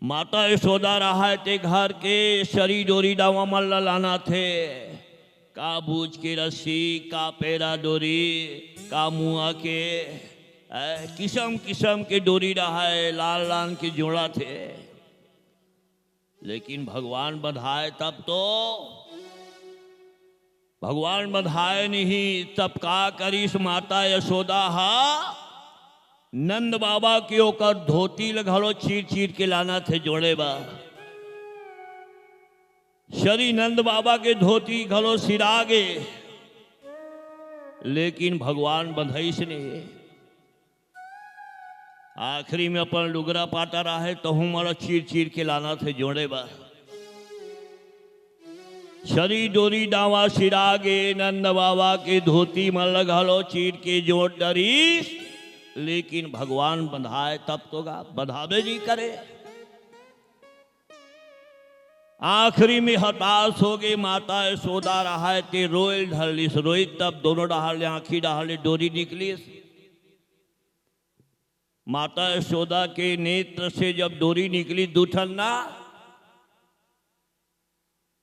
माता यशोदा रहा ते घर के शरी डोरी डावा मल्ला लाना थे का बूझ की रस्सी का पेरा डोरी का मुआ के किस्म किस्म के डोरी रहा है, लाल लाल के जोड़ा थे। लेकिन भगवान बधाए तब तो भगवान बधाए नहीं, तब का करीस माता यशोदा हा नंद बाबा के ओकर धोती लगलो चीर चीर के लाना थे जोड़े बा। श्री नंद बाबा के धोती घलो सिरागे, लेकिन भगवान बधाईस नहीं। आखिरी में अपन लुगरा पाटा रहा है तो हमारा चीर चीर के लाना थे जोड़े बा। शरी डोरी डावा सिरागे नंद बाबा के धोती में लगलो चीर के जोड़ डरीस, लेकिन भगवान बंधाए तब तो गा बधावे जी करे। आखिरी में हताश हो गई माता यशोदा रहा ते रोयल ढलिस रोई, तब दोनों डहाले आंखी डहाले डोरी निकली। माता यशोदा के नेत्र से जब डोरी निकली दूठन्ना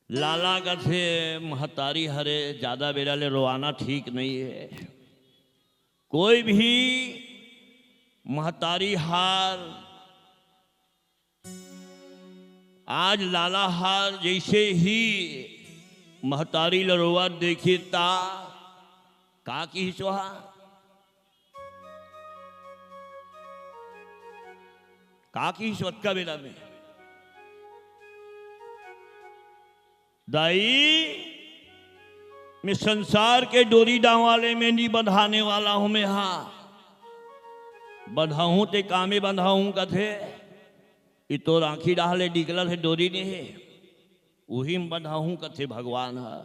लाला का थे महतारी हरे ज्यादा बेरा ले रोआना ठीक नहीं है। कोई भी महतारी हार आज लाला हार जैसे ही महतारी लरोवा देखी ता का की सोहा का की सोत का बेला में दाई मैं संसार के डोरी डावाले में नहीं बंधाने वाला हूं। मैं हाँ बंधाऊं ते कामे बंधाऊं कथे ये तो राखी डाले डिगलर है डोरी ने है वही में बंधाऊं कथे भगवान है।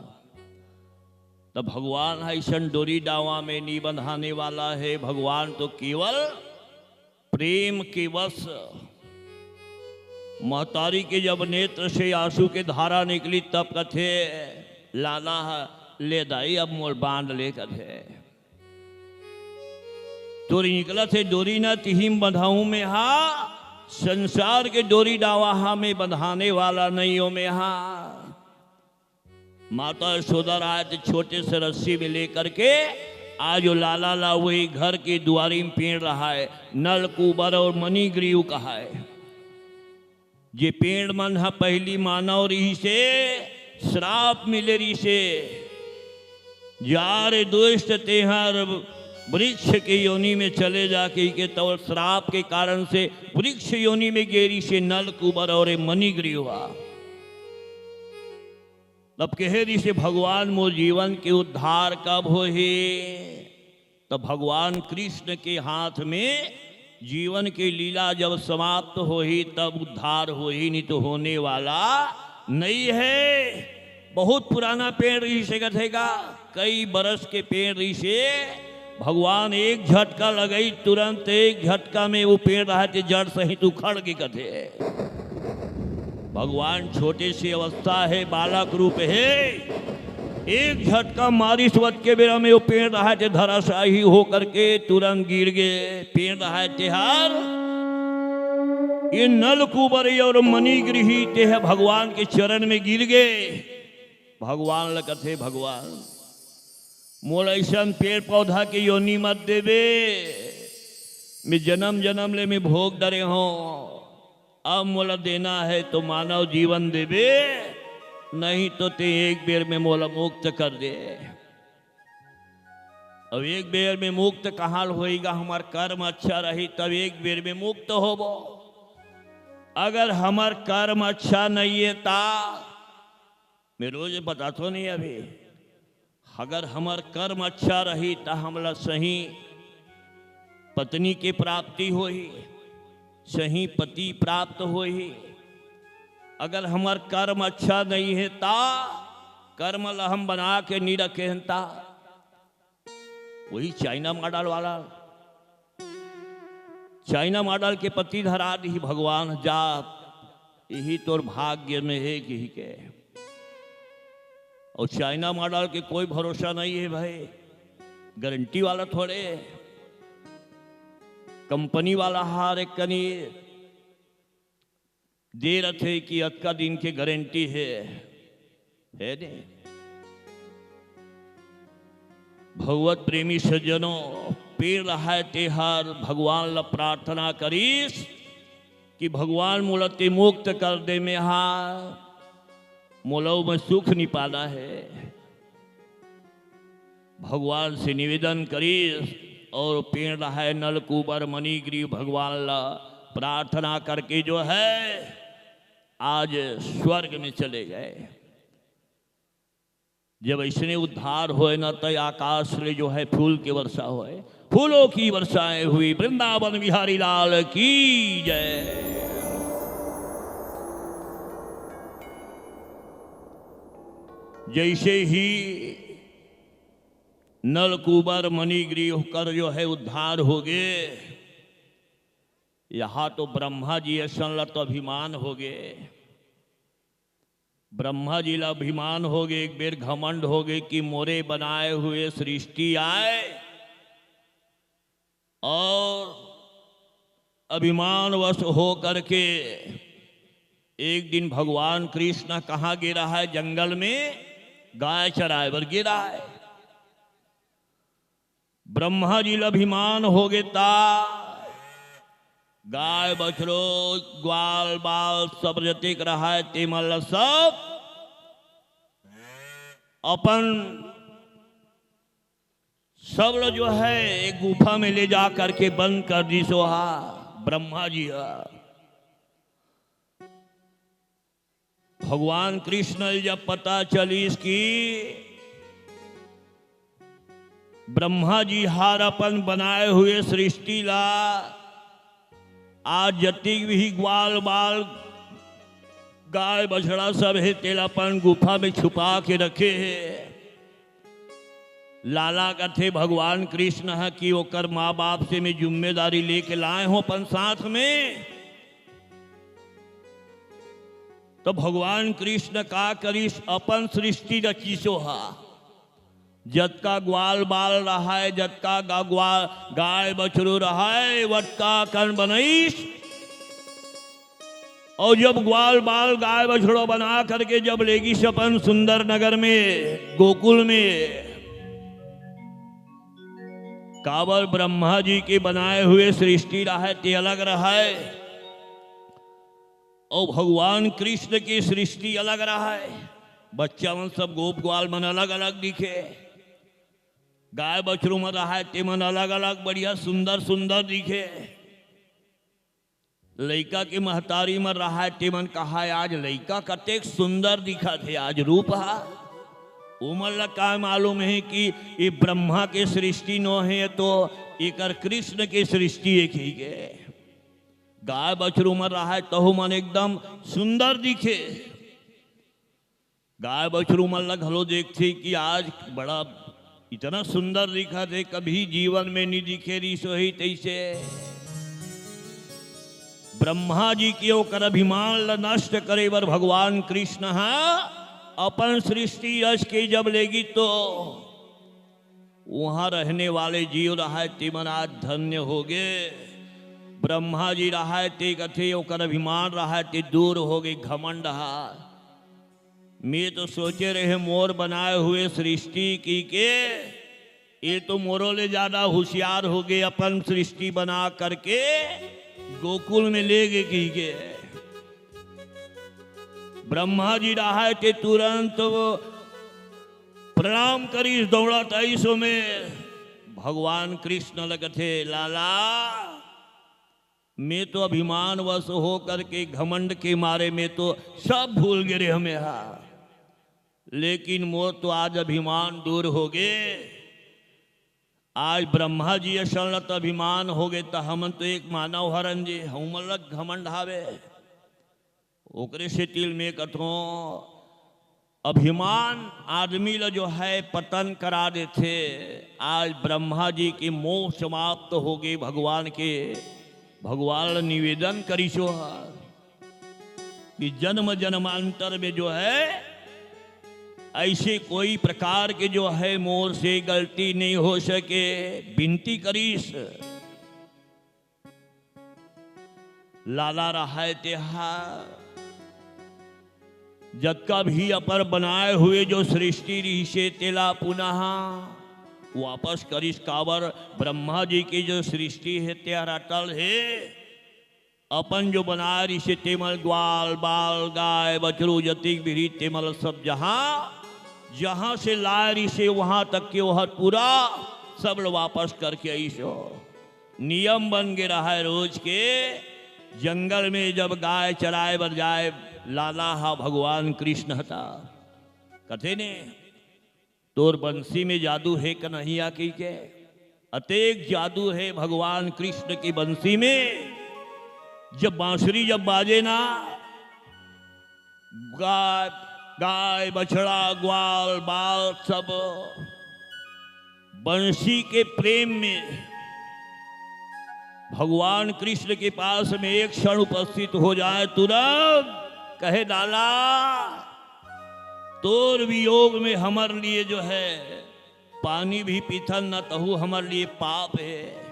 तब भगवान है ऐसा डोरी डावा में नहीं बंधाने वाला है। भगवान तो केवल प्रेम के वश महतारी के जब नेत्र से आंसू के धारा निकली तब कथे लाला ले दाई अब मोर बांध ले कथे तोरी निकला थे डोरी न तिहिम बंधाऊं में हा संसार के डोरी डावा हा में बंधाने वाला नहीं हो में हा। माता यशोदा राय छोटे से रस्सी में लेकर के आज जो लाला ला वही घर के द्वारी में पेड़ रहा है। नल कुबर और मणिग्रीव कहा है जे पेड़ मन है पहली मानव रही से श्राप मिले रही से जार दुष्ट तेहर वृक्ष के योनि में चले जाके के तो श्राप के कारण से वृक्ष योनि में गेरी से नल कुबर और मणिग्रीव। तब कहेरी से भगवान मो जीवन के उद्धार कब हो ही तब भगवान कृष्ण के हाथ में जीवन की लीला जब समाप्त हो ही तब उद्धार हो ही, नहीं तो होने वाला नहीं है। बहुत पुराना पेड़ रही से कथेगा कई बरस के पेड़ रही से भगवान एक झटका लगाई तुरंत एक झटका में वो पेड़ रहा थे जड़ सहित उखड़ के कथे। भगवान छोटे से अवस्था है बालक रूप है एक झटका मारिस वत के बेरा में वो पेड़ रहा थे धराशाही होकर के तुरंत गिर गए। पेड़ रहा थे हार ये नल कुबरी और मणिगृही ते है भगवान के चरण में गिर गए। भगवान लकथे भगवान मोल ऐसा पेड़ पौधा के योनि मत देवे मैं जन्म जन्म ले मैं भोग डरे हो अब मोला देना है तो मानव जीवन देवे नहीं तो ते एक बेर में मोला मुक्त कर दे। अब एक बेर में मुक्त कहाँ होएगा हमार कर्म अच्छा रही तब एक बेर में मुक्त होबो। अगर हमार कर्म अच्छा नहीं है ता मैं रोज बता तो नहीं अभी अगर हमार कर्म अच्छा रही ता हमला सही पत्नी के प्राप्ति होही सही पति प्राप्त होही। अगर हमार कर्म अच्छा नहीं है ता कर्म ला हम बना के नहीं रखे ता वही चाइना मॉडल वाला चाइना मॉडल के पति धरा दी भगवान जा यही तोर भाग्य में है कि के और चाइना मॉडल के कोई भरोसा नहीं है भाई गारंटी वाला थोड़े कंपनी वाला हार एक कनी दे रथे कि अक्का दिन के गारंटी है ने। भगवत प्रेमी सज्जनों, पेड़ रहा है तेहार भगवान ला प्रार्थना करीस कि भगवान मोलते मुक्त कर दे में हा मोलव में सुख नहीं पाना है। भगवान से निवेदन करीस और पेड़ रहा है नलकूबर मणिग्रीव भगवान ला प्रार्थना करके जो है आज स्वर्ग में चले गए। जब ऐसने उद्धार होए न तो आकाश से जो है फूल की वर्षा होए, फूलों की वर्षाएं हुई। वृंदावन बिहारी लाल की जय। जैसे ही नलकूबर मणिग्रीव कर जो है उद्धार हो गए, यहां तो ब्रह्मा जी संलत अभिमान हो गए। ब्रह्मा जी ला अभिमान हो गए, एक बेर घमंड हो गए कि मोरे बनाए हुए सृष्टि आए और अभिमानवश हो करके एक दिन भगवान कृष्ण कहाँ गिरा है? जंगल में गाय चराए पर गिरा है। ब्रह्मा जी ला अभिमान हो गए ता गाय बछड़ो ग्वाल बाल सब जतिक रहा है तेमल सब अपन सब जो है एक गुफा में ले जा करके बंद कर दी सोहा। ब्रह्मा जी भगवान कृष्ण जब पता चली इसकी ब्रह्मा जी हार अपन बनाए हुए सृष्टि ला आज जतिक भी ग्वाल बाल गाय बछड़ा सब है तेलापन गुफा में छुपा के रखे है। लाला का थे भगवान कृष्ण है कि ओकर माँ बाप से मैं जिम्मेदारी लेके लाए हूं अपन साथ में। तो भगवान कृष्ण का करीस अपन सृष्टि रची सोहा। जतका ग्वाल बाल रहा है, जतका गाय बछड़ू रहा है, वटका कन बनईस। और जब ग्वाल बाल गाय बछड़ो बना करके जब लेगी सपन सुंदर नगर में गोकुल में, कावल ब्रह्मा जी के बनाए हुए सृष्टि रहा ते अलग रहा है और भगवान कृष्ण की सृष्टि अलग रहा है। बच्चा मन सब गोप ग्वाल मन अलग अलग दिखे, गाय बछड़ू में रहा है ते मन अलग अलग बढ़िया सुंदर सुंदर दिखे। लइका के महतारी में रहा है ते मन कहा आज लइका कतेक सुंदर दिखा थे, आज रूप हा। उमर ला का मालूम है कि ये ब्रह्मा के सृष्टि नो है तो एक कृष्ण के सृष्टि एक ही के। गाय बछड़ू में रहा है तो मन एकदम सुंदर दिखे। गाय बछड़ू मन ला घलो देखते कि आज बड़ा इतना सुंदर दिखा थे, कभी जीवन में नहीं दिखे रही सोही तैसे। ब्रह्मा जी के ओकर अभिमान ला नष्ट करे बर भगवान कृष्ण अपन सृष्टि रच के जब लेगी तो वहां रहने वाले जीव रहा ते मन आज धन्य हो गए। ब्रह्मा जी रहा ते कथे ओकर अभिमान रहा ते दूर हो गई घमंड रहा। मैं तो सोचे रहे मोर बनाए हुए सृष्टि की के ये तो मोरों ले ज्यादा होशियार हो गए, अपन सृष्टि बना करके गोकुल में ले गए की के। ब्रह्मा जी रहा थे तुरंत वो प्रणाम करी दौड़ा ताईसो में भगवान कृष्ण लगे थे लाला मैं तो अभिमान वश हो करके घमंड के मारे में तो सब भूल गए हमें लेकिन मोर तो आज अभिमान दूर हो गए। आज ब्रह्मा जी असलत अभिमान हो गए तो हम तो एक मानव हरन जी हम लग घमंड हावे ओकरे से तिल में कथो अभिमान आदमी ला जो है पतन करा देते। आज ब्रह्मा जी की मोह समाप्त हो गई भगवान के। भगवान निवेदन करी सो कि जन्म जन्मांतर में जो है ऐसे कोई प्रकार के जो है मोर से गलती नहीं हो सके। विनती करीस लाला रहा तेहा जग का भी अपर बनाए हुए जो सृष्टि ऋषि तेला पुनः वापस करिस कावर ब्रह्मा जी की जो सृष्टि है त्यार अटल है अपन जो बनाए ऋषि तेमल ग्वाल बाल गाय बछरू जतिक भी तेमल सब जहां से लाए ऋषि वहां तक के वह पूरा सब वापस करके ऐसो नियम बन गया रहा है रोज के जंगल में जब गाय चराए बर जाए लाला हा भगवान कृष्ण हता कथे ने तोर बंसी में जादू है कि नहीं आकी के अतेक जादू है भगवान कृष्ण की बंसी में जब बांसुरी जब बाजे ना गाय गाय बछड़ा ग्वाल बाल सब बंसी के प्रेम में भगवान कृष्ण के पास में एक क्षण उपस्थित हो जाए तुरंत कहे लाला तोर वियोग में हमार लिए जो है पानी भी पीथन न तहु हमार लिए पाप है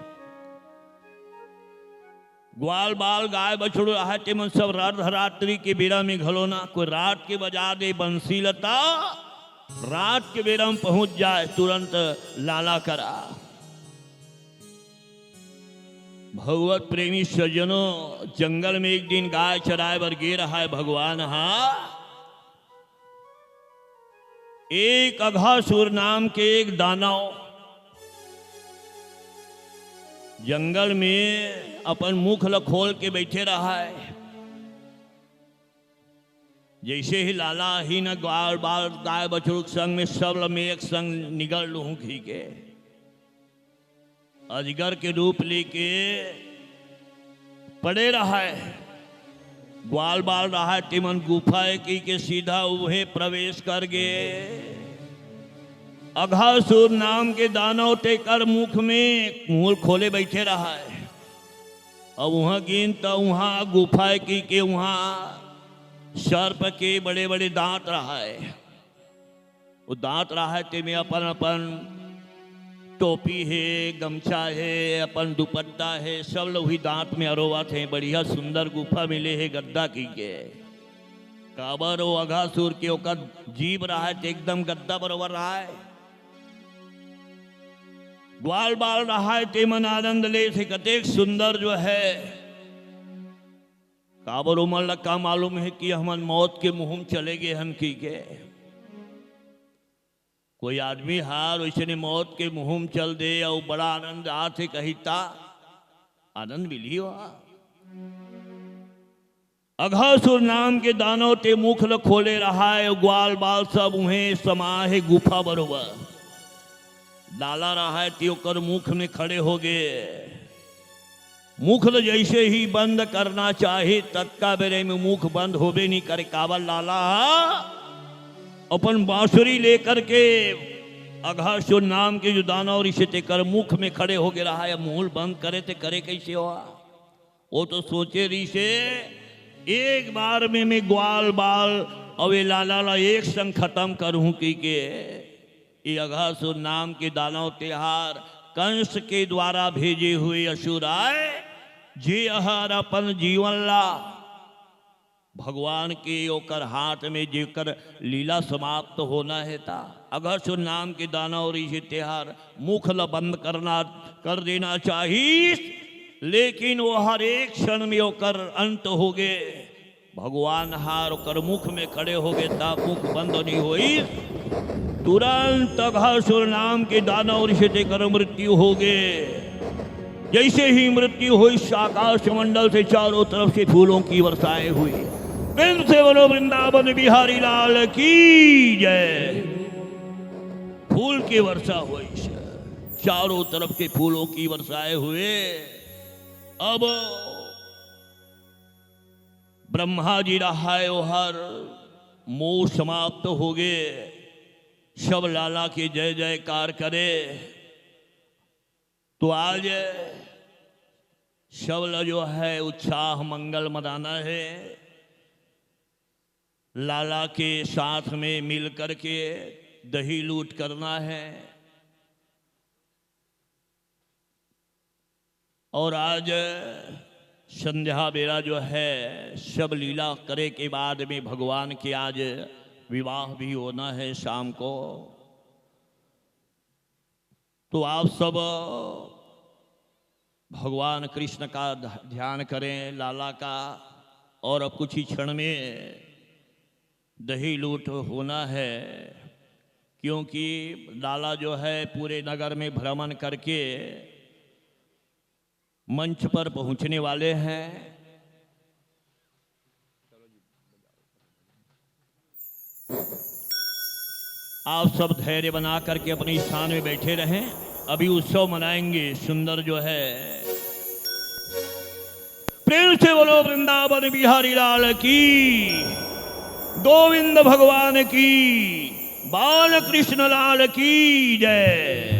ग्वाल बाल गाय बछड़ो आहते मन सब रात्रि के बेरा में घलोना कोई रात के बजा दे बंसी लता रात के बेरा में पहुंच जाए तुरंत लाला करा भगवत प्रेमी सज्जनों जंगल में एक दिन गाय चराए बर गे रहा है भगवान एक अघासुर नाम के एक दानव जंगल में अपन मुख ल खोल के बैठे रहा है जैसे ही लाला ही न ग्वाल बाल गाय बछड़ू संग में सब में एक संग निगल लू घी के अजगर के रूप लेके पड़े रहा है ग्वाल बाल रहा है तिमन गुफा की के सीधा उहे प्रवेश कर गए अघासुर नाम के दानव टेकर मुख में मुंह खोले बैठे रहा है अब वहां गिन तो वहां गुफा की के वहां सर्प के बड़े बड़े दांत रहा है वो दांत रहा है ते में अपन अपन टोपी है गमछा है अपन दुपट्टा है सब लोग ही दांत में अरोवत है बढ़िया सुंदर गुफा मिले है गद्दा की के काबर वो अघासुर के ओकर जीव रहा है तो एकदम गद्दा बरोबर रहा है ग्वाल बाल रहा है ते मन आनंद ले थे कतेक सुंदर जो है काबर उमर लक्का मालूम है कि हम मौत के मुंह चले गए हन की के कोई आदमी हार वैसे मौत के मुंह में चल दे और बड़ा आनंद आते कहिता आनंद मिली हो अघासुर नाम के दानव ते मुख ल खोले रहा है ग्वाल बाल सब उन्हें समा है गुफा बरोबर डाला रहा है त्योकर मुख में खड़े हो गए मुख ल जैसे ही बंद करना चाहे तत्का बेरे में मुख बंद होबे नहीं करे काबल लाला अपन बांसुरी लेकर के अघासुर नाम के जो दानव ऋषि तेकर मुख में खड़े हो गए रहा है मुंह बंद करे ते करे कैसे हुआ वो तो सोचे ऋषि एक बार में मैं ग्वाल बाल और ये लाला ला एक संग खत्म करूं की के ये अघासुर नाम के दानव तिहार कंस के द्वारा भेजे हुए असुर आए जे अहर अपन जीवन ला भगवान के ओकर हाथ में जेकर लीला समाप्त होना है था अघासुर नाम के दानव ऋषि तिहार मुख ल बंद करना कर देना चाहिए लेकिन वो हर एक क्षण में ओकर अंत हो गए भगवान हार ओकर मुख में खड़े हो गए ता मुख बंद नहीं हुई तुरंत अघासुर नाम के दानव ऋषि तेकर मृत्यु हो गए जैसे ही मृत्यु हुई आकाश मंडल से चारों तरफ से फूलों की वर्षाएं हुई वृंद से बोलो वृंदावन बिहारी लाल की जय फूल की वर्षा हुई चारों तरफ से फूलों की वर्षाएं हुए अब ब्रह्मा जी रहा है हर मोह समाप्त हो गए सब लाला के जय जयकार करे तो आज शबल जो है उत्साह मंगल मनाना है लाला के साथ में मिल करके दही लूट करना है और आज संध्या बेला जो है सब लीला करे के बाद में भगवान के आज विवाह भी होना है शाम को। तो आप सब भगवान कृष्ण का ध्यान करें, लाला का, और अब कुछ ही क्षण में दही लूट होना है, क्योंकि लाला जो है पूरे नगर में भ्रमण करके मंच पर पहुंचने वाले हैं। आप सब धैर्य बना करके अपने स्थान में बैठे रहें। अभी उत्सव मनाएंगे सुंदर जो है। प्रेम से बोलो वृंदावन बिहारी लाल की, गोविंद भगवान की, बाल कृष्ण लाल की जय।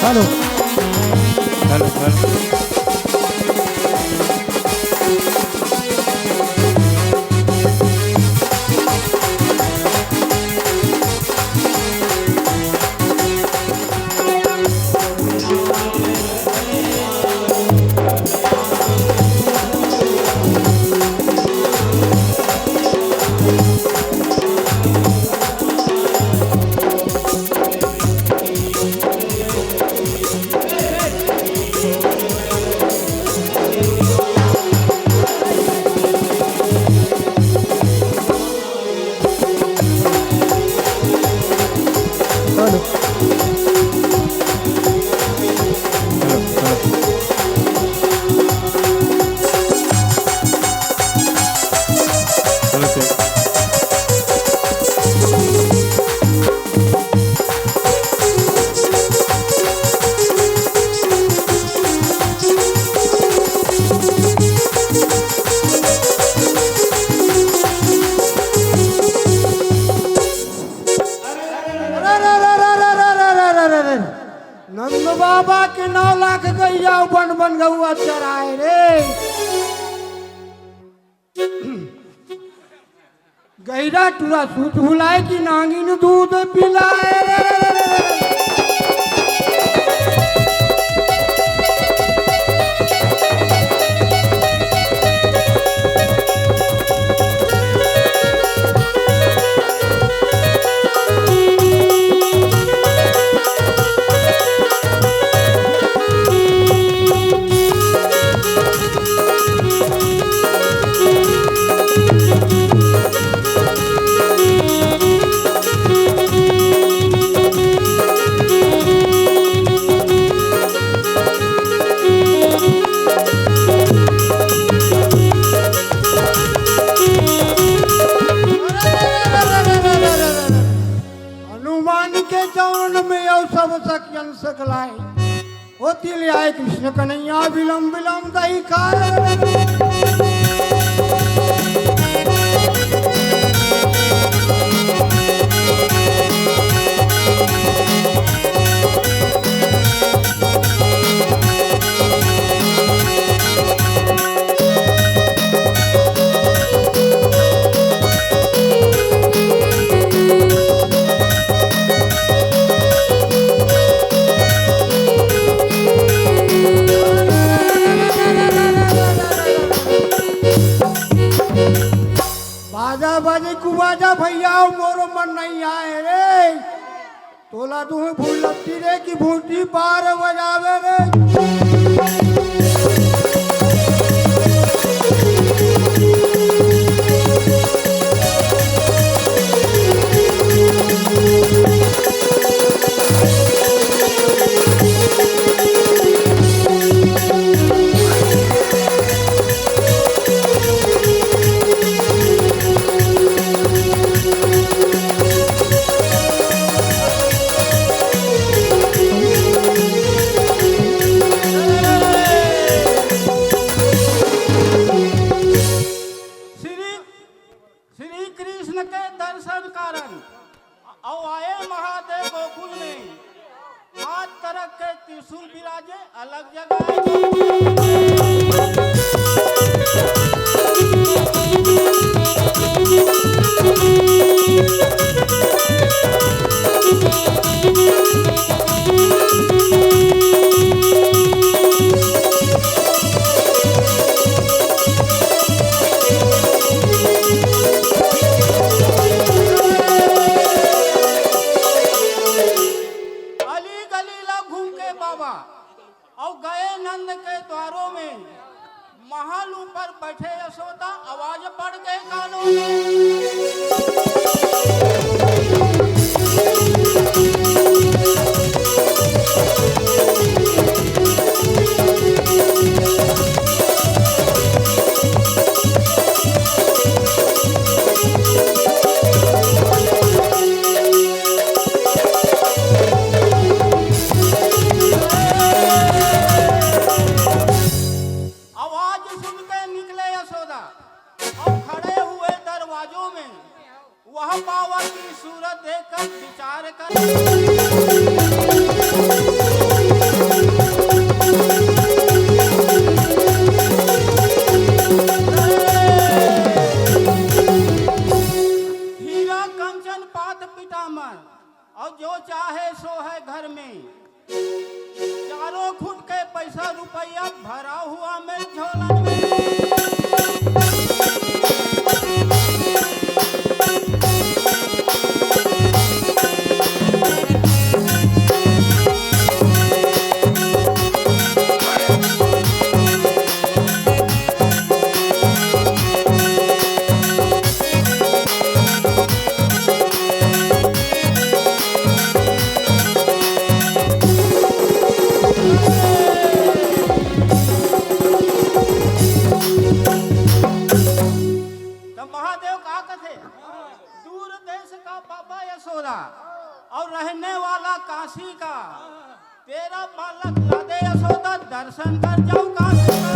Hello hello hello hello hello sir Nand Baba के 9 लाख गैया बन बन गौआ चराए रे गैरा टूरा सूत भुलाए कि नागिन दूध पिलाए रे हनुमान के चरण में यौ सब सखियन सकलाए होती ले आए कृष्ण कन्हैया विलम विलम दही खाए बाजा बाजे कुबाजा भैया मोरो मन नहीं आए रे तोला तू भूल लगती रे कि भूटी 12 बजावे रे श्री कृष्ण के दर्शन कारण और आए महादेव गोकुल में 5 तरह के त्रिशूल विराजे अलग जगह और गए नंद के द्वारों में महल ऊपर बैठे यशोदा आवाज पड़ गए कानों वह पावन पैसा रुपया भरा हुआ मेरे झोलन में। दूर देश का बाबा यशोदा और रहने वाला काशी का, तेरा बालक लादे यशोदा दर्शन कर जाऊं काशी का।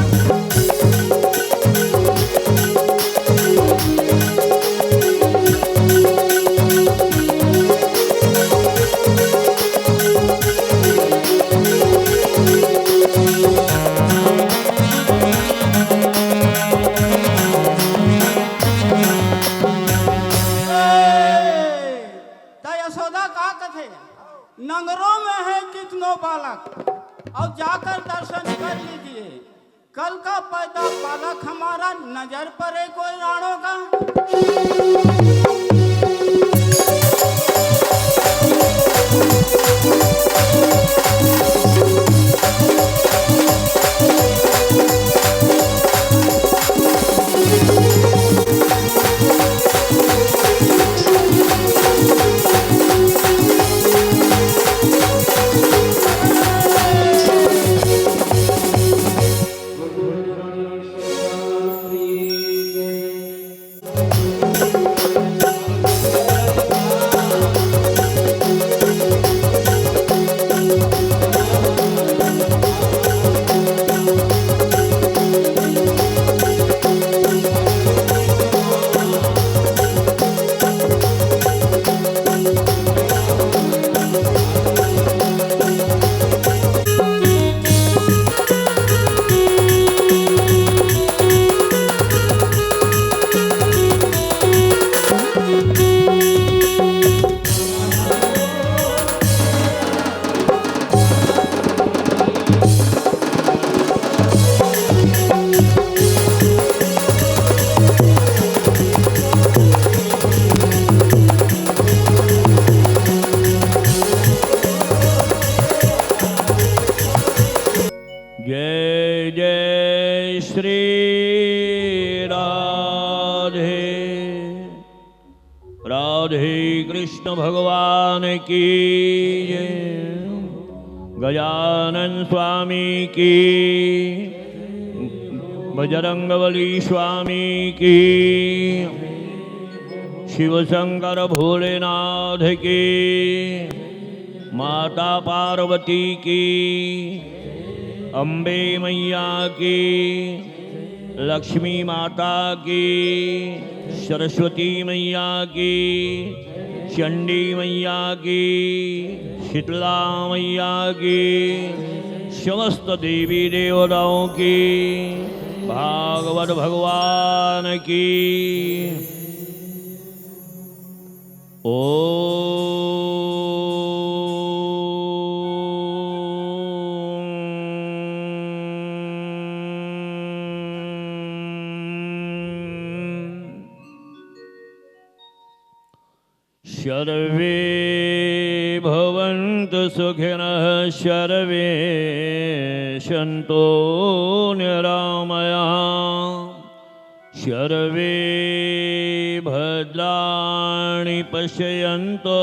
नगरों में है कितनों बालक और जाकर दर्शन कर लीजिए। कल का पैदा बालक हमारा नजर पड़े कोई राणों का। जय जय श्री राधे राधे कृष्ण भगवान की जय। गजानन स्वामी की, बजरंगबली स्वामी की, शिव शंकर भोलेनाथ की, माता पार्वती की, अम्बे मैया की, लक्ष्मी माता की, सरस्वती मैया की, चंडी मैया की, शीतला मैया की, समस्त देवी देवताओं की, भागवत भगवान की। सर्वे भवन्तु सुखिनः, सर्वे सन्तु निरामयाः, सर्वे भद्राणि पश्यन्तु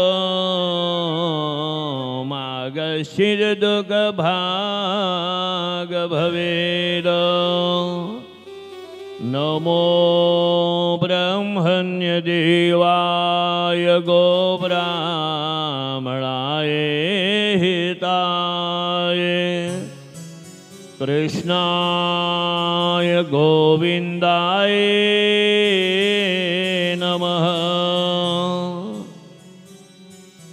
मा कश्चित् दुःखभाग् भवेत्। नमो ब्रह्मण्यदेवाय गोब्राह्मणाय हिताय, कृष्णाय गोविन्दाय नमः।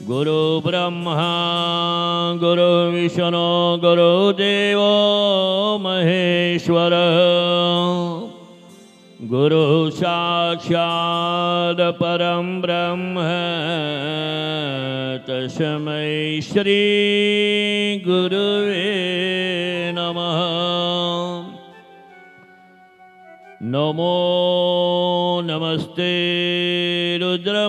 गुरु ब्रह्मा गुरु विष्णु गुरुदेवो महेश्वर, गुरु साक्षात् परं ब्रह्म तस्मै श्री गुरुवे नमः। नमो नमस्ते रुद्रमन्यवातते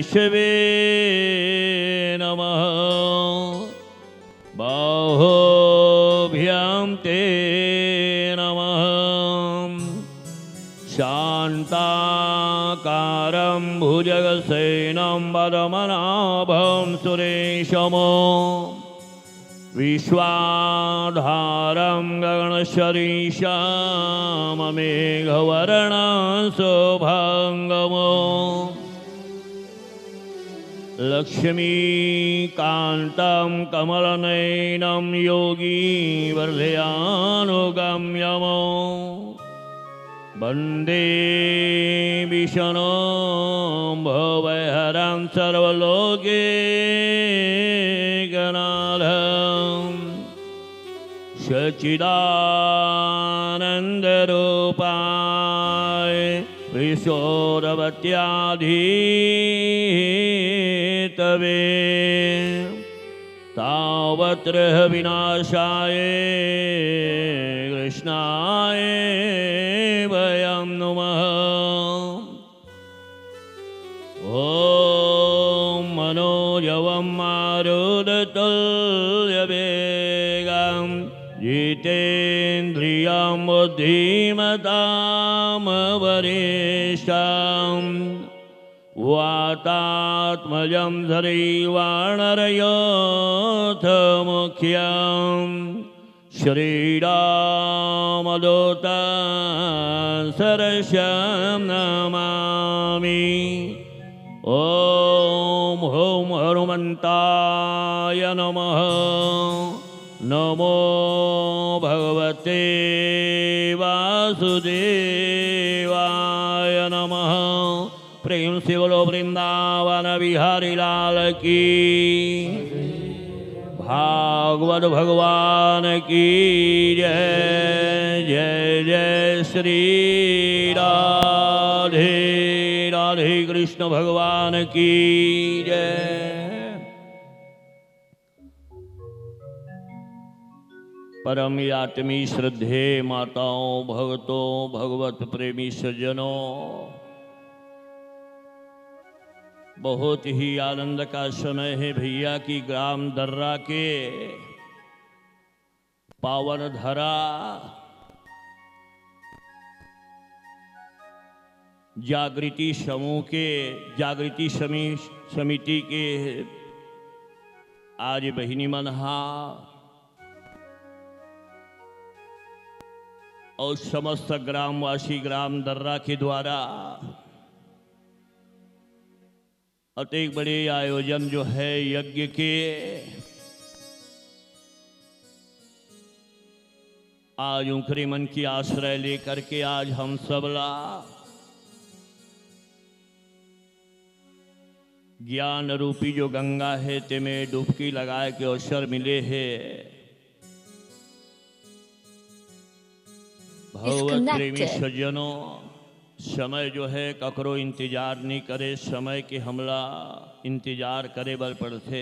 शिवे नमः। बाहोभ्यां ते नमः। शान्ताकारं भुजगशयनं पद्मनाभं सुरेशम् विश्वाधारं गगनशरीशं मेघवर्णं शुभांगम् लक्ष्मीकान्तं कमलनयनं योगीवर्धयानुगम्यम् वन्दे विष्णुं भवहरं सर्वलोकैकनाथं सच्चिदानन्दरूपाय विश्वोदपत्याधीतवे तावत्र विनाशाय कृष्णाय वयं नमः। ॐ मनोजवं मारुततुल्यवेगं जितेन्द्रियं बुद्धिमतां वरिष्ठं वातात्मजं धरीवाणरयोथमुख्यं श्रीरामदूतं सरस्यं नमामि। ॐ ॐ हनुमन्ताय नमः। नमो भगवते वासुदेवाय नमः। प्रेम से बोलो वृंदावन बिहारी लाल की, भागवत भगवान की जय। जय जय श्री राधे राधे कृष्ण भगवान की जय। परम आत्मी श्रद्धे माताओं भक्तों भगवत प्रेमी सज्जनों, बहुत ही आनंद का समय है भैया की ग्राम दर्रा के पावन धरा जागृति समूह के जागृति समिति के आज बहिनी मनहा और समस्त ग्रामवासी ग्राम दर्रा के द्वारा अति बड़े आयोजन जो है यज्ञ के आज उखरी मन की आश्रय लेकर के आज हम सबला ज्ञान रूपी जो गंगा है ते में डुबकी लगाए के अवसर मिले है। भगवत प्रेमी सज्जनों, समय जो है ककरो इंतजार नहीं करे, समय के हमला इंतजार करे बर पड़ते।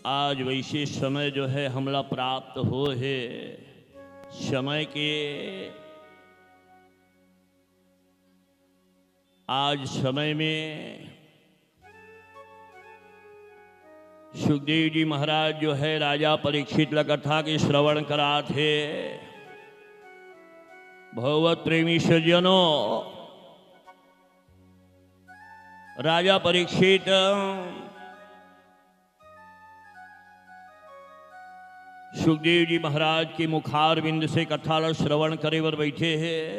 आज वैसे समय जो है हमला प्राप्त हो है। समय के आज समय में सुखदेव जी महाराज जो है राजा परीक्षित कथा के श्रवण करा थे। भगवत प्रेमी सज्जनों, राजा परीक्षित सुखदेव जी महाराज के मुखार बिंद से कथा श्रवण करे बर बैठे हैं।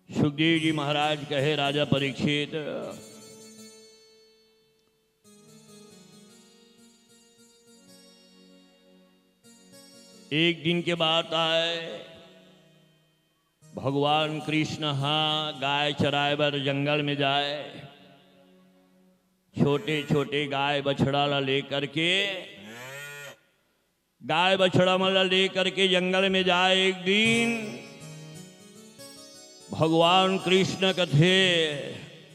सुखदेव जी महाराज कहे राजा परीक्षित, एक दिन के बाद आए भगवान कृष्ण गाय चराए बर जंगल में जाए। छोटे छोटे गाय बछड़ा ला लेकर के गाय बछड़ा मल्ला लेकर के जंगल में जाए। एक दिन भगवान कृष्ण कथे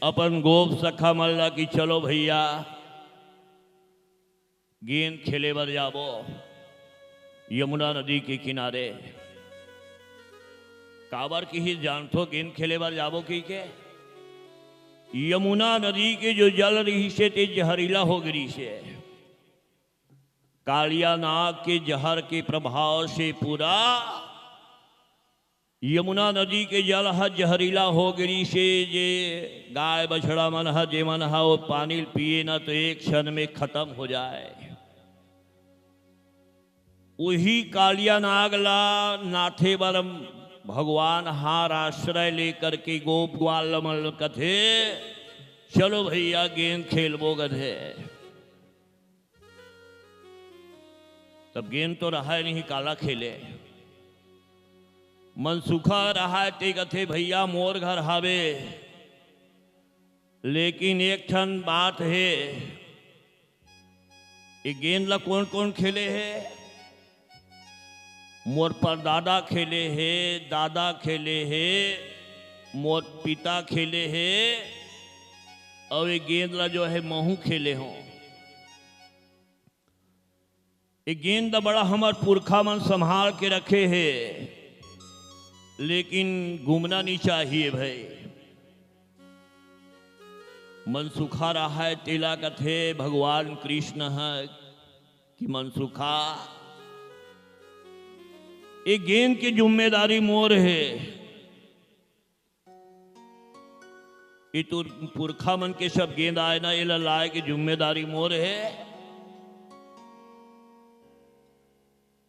अपन गोप सखा मल्ला की चलो भैया गेंद खेले बर जाबो यमुना नदी के किनारे। काबर की ही जानथो गेंद खेले बर जाबो की के यमुना नदी के जो जल रही से ते जहरीला हो गिरी से। कालिया नाग के जहर के प्रभाव से पूरा यमुना नदी के जल ह जहरीला हो गिरी से जे गाय बछड़ा मन ह जे मन ह वो पानी पिए ना तो एक क्षण में खत्म हो जाए। वही कालिया नाग ला नाथे बर भगवान हार आश्रय लेकर के गोप ग्वाल मल कथे चलो भैया गेंद खेलबो गधे। तब गेंद तो रहा नहीं, काला खेले। मनसुखा रहा ते कथे भैया मोर घर हावे, लेकिन एक ठन बात है, ये गेंद ला कौन कौन खेले है? मोर पर दादा खेले है, दादा खेले है, मोर पिता खेले है, और ये गेंद ला जो है महू खेले हों। ये गेंद बड़ा हमार पुरखा मन संभाल के रखे है, लेकिन घूमना नहीं चाहिए भाई। मनसुखा रहा है तेला कथे भगवान कृष्ण है कि मनसुखा ये गेंद की जिम्मेदारी मोर है। ये तो पुरखा मन के सब गेंद आए ना ये लाए की जिम्मेदारी मोर है।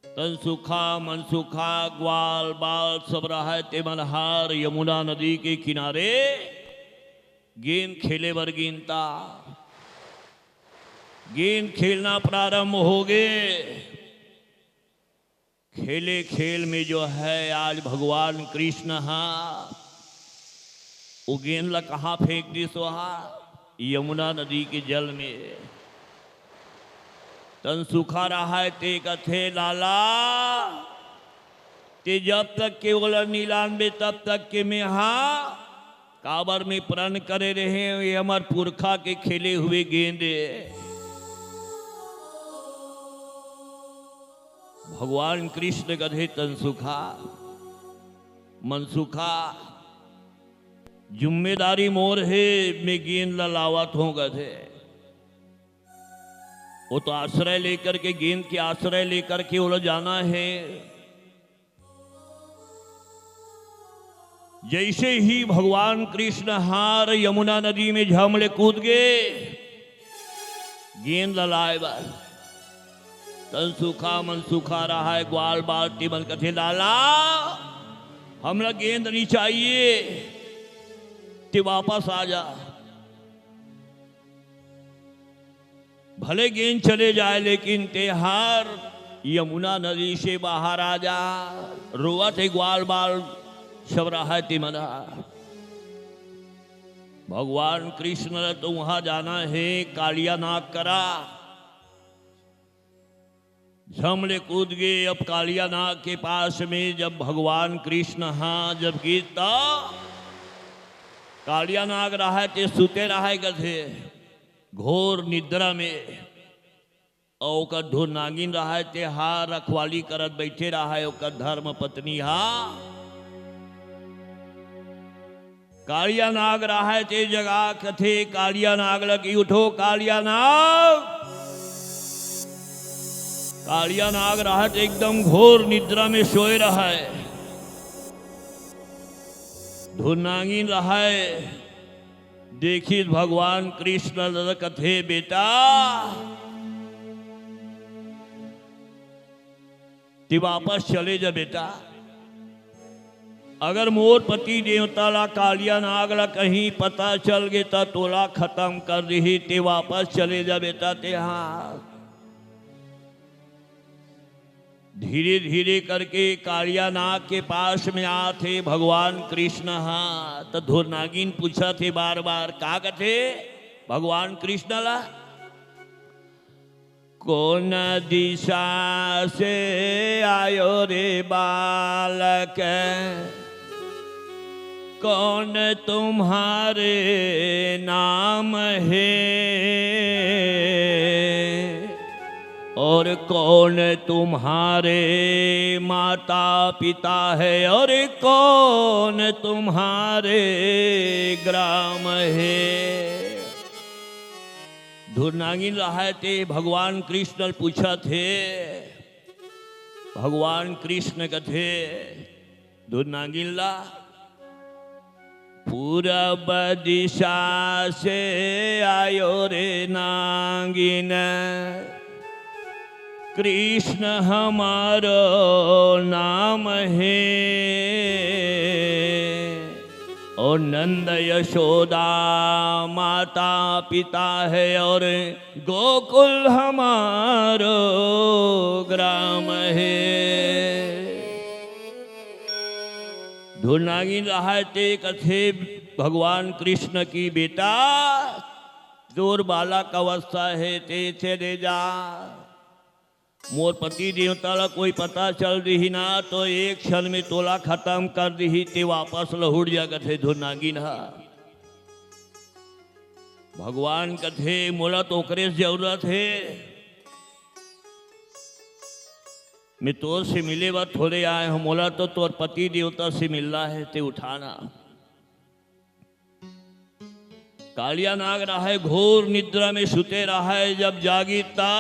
तनसुखा मनसुखा ग्वाल बाल सब रहा ते मनहार यमुना नदी के किनारे गेंद खेले बर गिनता। गेंद खेलना प्रारंभ हो गए। खेले खेल में जो है आज भगवान कृष्ण वो गेंद ला कहाँ फेंक दी सोहा? यमुना नदी के जल में। तनसुखा रहा है ते कथे लाला ते जब तक के बोला नीलानबे तब तक के में काबर में प्रण करे रहे ये हमार पुरखा के खेले हुए गेंदे। भगवान कृष्ण कथे तनसुखा मनसुखा जिम्मेदारी मोर है, मैं गेंद ला लावत हूं गधे। वो तो आश्रय लेकर के गेंद के आश्रय लेकर के वो जाना है। जैसे ही भगवान कृष्ण हार यमुना नदी में झमले कूद गए गेंद लाए बार। तनसुखा मनसुखा रहा है ग्वाल बाल टिमल कथे लाला हमरा गेंद नहीं चाहिए, ते वापस आ जा। भले गेंद चले जाए लेकिन ते हार यमुना नदी से बाहर आ जा। रोआ थे ग्वाल बाल सब रहा ते मना। भगवान कृष्ण तो वहां जाना है कालिया नाग करा। झमले कूद गए। अब कालिया नाग के पास में जब भगवान कृष्ण जब गीता कालिया नाग रहा ते सुते रहा गधे घोर निद्रा में। और का ढोर नागिन रहा ते रखवाली करत बैठे रहा है। ओकर धर्म पत्नी कालिया नाग रहा ते जगा कथे कालिया नाग लगी उठो कालिया नाग। कालिया नाग रहा ते एकदम घोर निद्रा में सोए रहा है। धुनागिन रहा है। देखिए भगवान कृष्ण कथे बेटा ती वापस चले जा बेटा। अगर मोर पति देवता ला कालिया नाग ला कहीं पता चल गए तो तोला खत्म कर दी। ते वापस चले जा बेटा ते धीरे धीरे करके कालिया नाग के पास में आते भगवान कृष्ण। तो धुर नागिन पूछा थे बार बार का कथे भगवान कृष्ण ला कौन दिशा से आयो रे बालक, कौन तुम्हारे नाम है, और कौन तुम्हारे माता पिता है, और कौन तुम्हारे ग्राम है। धुरनागिन रहा थे भगवान कृष्ण पूछा थे, भगवान कृष्ण कथे धुरनागिन ला, पूरब दिशा से आयो रे नागिन, कृष्ण हमारो नाम है, और नंद यशोदा माता पिता है, और गोकुल हमारो ग्राम है। धुरनागिन रहते कथे भगवान कृष्ण की बेटा जोर बालक अवस्था है ते चले जा, मोर पति देवता ला कोई पता चल रही ना तो एक क्षण में तोला खत्म कर दी ते वापस लहुड़ जा कथे धुरनागिन हा। भगवान कथे मोला तो ओकरे से जरूरत है, मैं तोर से मिले बात थोड़े आए हूं, मोला तो तोर पति देवता से मिलना है ते उठाना। कालिया नाग रहा है घोर निद्रा में सुते रहा है, जब जागी ता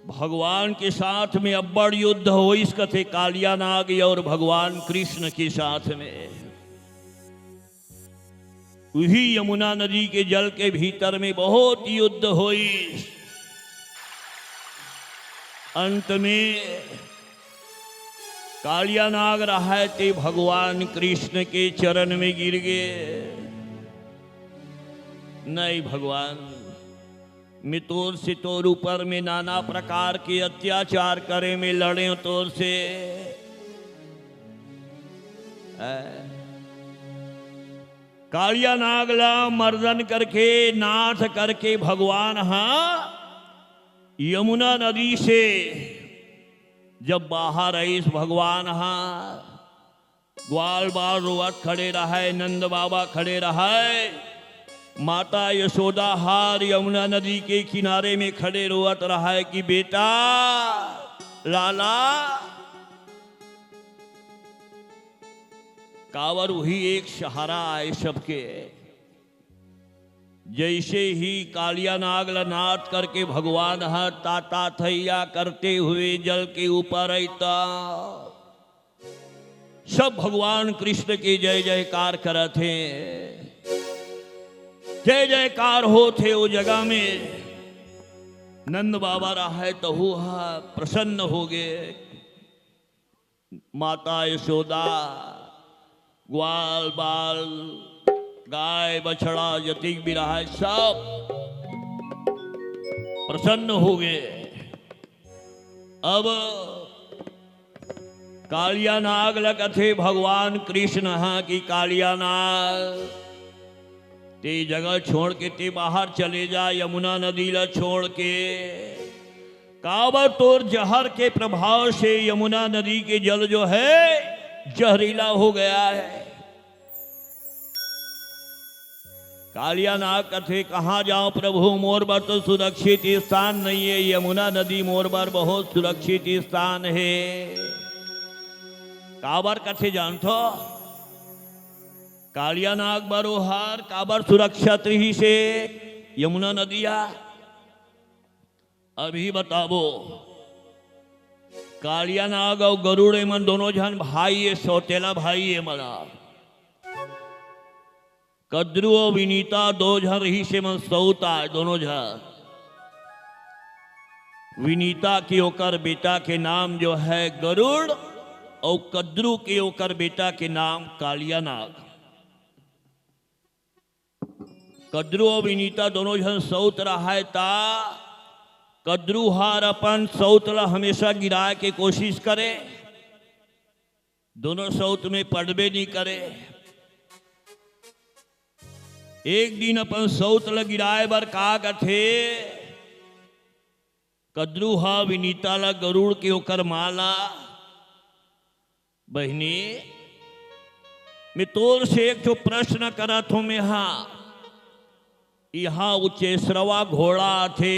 भगवान के साथ में अब्बड़ युद्ध हो इस कथे कालिया नाग और भगवान कृष्ण के साथ में। वही यमुना नदी के जल के भीतर में बहुत युद्ध हुई, अंत में कालिया नाग रहा थे भगवान कृष्ण के चरण में गिर गए। नहीं भगवान, मैं तोर से तोर ऊपर में नाना प्रकार के अत्याचार करे में लड़े तोर से, कालिया नागला मर्दन करके नाथ करके भगवान हाँ यमुना नदी से जब बाहर आई भगवान हाँ ग्वाल बाल रोवत खड़े रहे, नंद बाबा खड़े रहे, माता यशोदा हार यमुना नदी के किनारे में खड़े रोवत रहा है कि बेटा लाला। कांवर वही एक सहारा आए सबके। जैसे ही कालिया नागला नाथ करके भगवान हा ताता थैया करते हुए जल के ऊपर रहता, सब भगवान कृष्ण की जय जयकार करते, जय जयकार हो थे वो जगह में। नंद बाबा रहा है तो हुआ प्रसन्न हो गए, माता यशोदा ग्वाल बाल गाय बछड़ा जतिक भी रहा है सब प्रसन्न हो गए। अब कालिया नाग लगथे भगवान कृष्ण हाँ की कालिया नाग ते जगह छोड़ के ते बाहर चले जा, यमुना नदी ला छोड़ के। काबर तोर जहर के प्रभाव से यमुना नदी के जल जो है जहरीला हो गया है। कालिया नाग कथे कहाँ जाओ प्रभु, मोर बर तो सुरक्षित स्थान नहीं है, यमुना नदी मोर बर बहुत सुरक्षित स्थान है। काबर कथे जानथो, कालिया नाग बरोहार काबर सुरक्षित ही से यमुना नदिया। अभी बताबो, कालिया नाग और गरुड़ मन दोनों जन भाई है, सौतेला भाई है मना। कद्रू और विनीता दो जन रही से मन सौता है दोनों जन। विनीता के ओकर बेटा के नाम जो है गरुड़ और कद्रू के ओकर बेटा के नाम कालिया नाग। कद्रू और विनीता दोनों जन सौत रहा है ता कद्रू हार अपन सौतला हमेशा गिराए के कोशिश करे, दोनों सौत में पड़बे नहीं करे। एक दिन अपन सौतला गिराए बर का कथे कद्रुहा विनीताला गरुड़ के ओकर माला। बहनी मैं तोर से एक जो प्रश्न करा थो मैं यहाँ उच्चेश्रवा घोड़ा थे।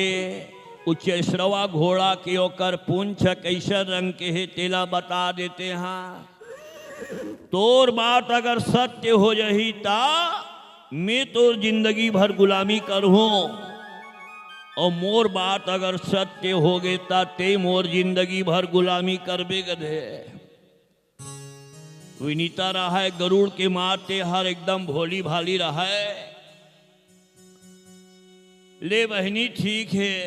उच्चेश्रवा घोड़ा के ओकर पूंछ कैसर रंग के है तेला बता देते हैं। तोर बात अगर सत्य हो जही ता मैं तोर जिंदगी भर गुलामी करूं, और मोर बात अगर सत्य हो गए ता ते मोर जिंदगी भर गुलामी करबे गधे। विनीता रहा है गरुड़ के माते हर एकदम भोली भाली रहा है। ले बहनी ठीक है।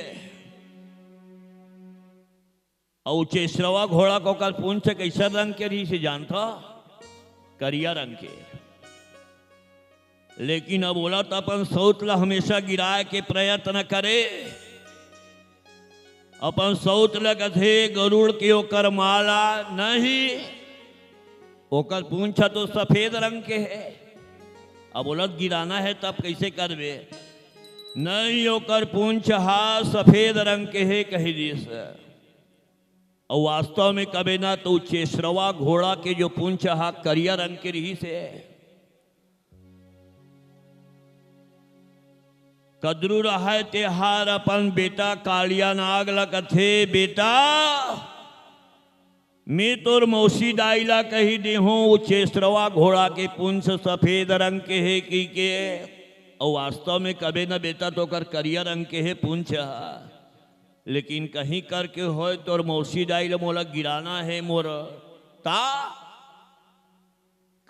और चेसरवा घोड़ा को कल पूंछ कैसा रंग के रही से जानता? करिया रंग के। लेकिन अब बोला तो अपन सौतला हमेशा गिराए के प्रयत्न करे। अपन सौतला कथे गरुड़ के ओकर माला नहीं, ओकर पूंछा तो सफेद रंग के है। अब बोलत गिराना है तब कैसे करबे? नहीं, ओकर पूंछ हा सफेद रंग के है कही दिस। और वास्तव में कबे ना तो चेसरवा घोड़ा के जो पूंछ हा करिया रंग के रही से। कद्रू रहा तेहार अपन बेटा कालिया नाग लकथे। बेटा मैं तोर मौसी दाइला कही दे हूँ चेसरवा घोड़ा के पूंछ सफेद रंग के है की के। और वास्तव में कबे न बेटा तो कर करिया रंग के है पूंछ। लेकिन कहीं करके हो तोर मौसी दाइला मोला गिराना है मोर ता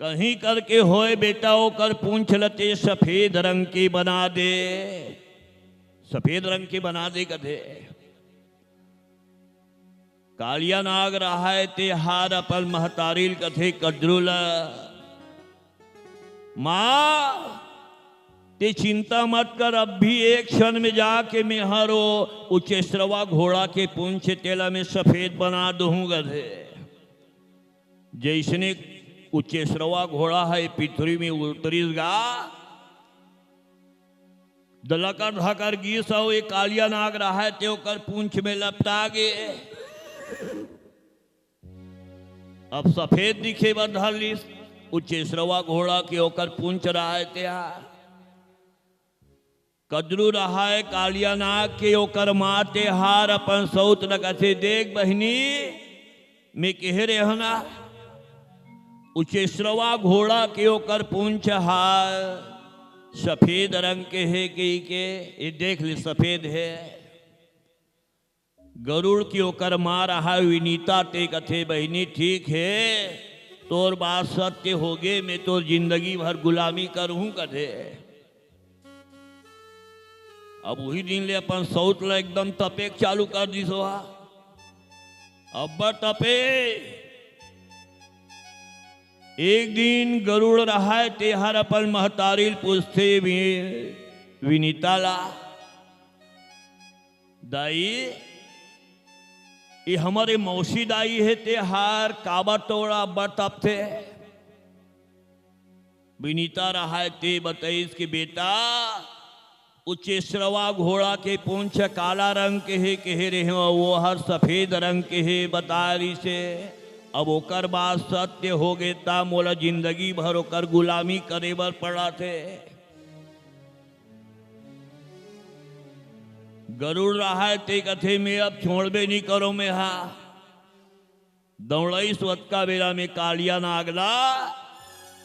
कहीं करके होए बेटा ओकर पूंछ लते सफेद रंग की बना दे। सफेद रंग की बना दे कथे। कालिया नाग रहा है ते हार अपन महतारिल कथे कद्रुल। मां ते चिंता मत कर, अब भी एक क्षण में जाके मैं हरो उच्चेश्रवा घोड़ा के पूंछ तेला में सफेद बना दूंगा। जैसने उच्चेश्रवा घोड़ा है पृथ्वी में उतरीगा दलकर धकर गीस हो एक कालिया नाग रहा है त्यो कर पूंछ में लपटा गे। अब सफेद दिखे बदलिस उच्चेश्रवा घोड़ा के ओकर पूंछ रहा है त्या। कद्रू रहा है कालिया नाग के ओकर माते हार अपन सौत न कथे। देख बहनी मैं कह रहे हो ना उच्चेश्रवा घोड़ा के ओकर पूंछ हार सफेद रंग के है के ये देख ले सफेद है। गरुड़ की ओकर मां रहा विनीता ते कथे बहनी ठीक है तोर बात सत्य हो गे, मैं तो जिंदगी भर गुलामी करूं कथे। अब वही दिन ले अपन सौत ला एकदम तपे चालू कर दी सो। अब तपे एक दिन गरुड़ रहा है तेहर अपन महतारिल पूछते विनीताला दाई ये हमारे मौसी दाई है तेहार काबा तोड़ा बतप थे। विनीता रहा है ते बताइस कि बेटा उच्चेश्रवा घोड़ा के पूंछ काला रंग के है कह रहे हो वो हर सफेद रंग के है बता रही से। अब ओकर बात सत्य हो गए ता मोला जिंदगी भर ओकर गुलामी करे बर पड़ा थे। गरुड़ रहा है ते कथे में अब छोड़बे नहीं करो में हा दौड़ई स्वत का बेरा में कालिया नागला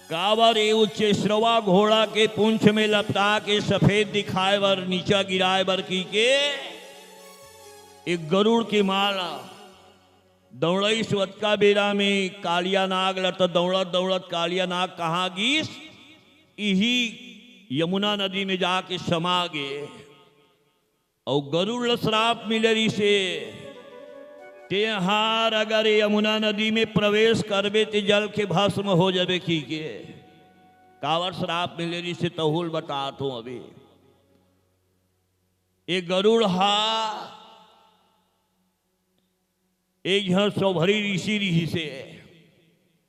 कावर ए उच्चेश्रवा घोड़ा के पूंछ में लपटा के सफेद दिखाए बर नीचा गिराए बर की के एक गरुड़ की माला दौड़ई स्वत का बेरा में कालिया नाग लत दौड़त दौड़त कालिया नाग कहाँ गीस यही यमुना नदी में जाके समा गए। और गरुड़ श्राप मिलरी से तेहार अगर यमुना नदी में प्रवेश करबे ते जल के भस्म हो जाबे की के कावर श्राप मिलरी से तहुल बतात हूं। अभी एक गरुड़ हा एक यहाँ सौभरी ऋषि रही से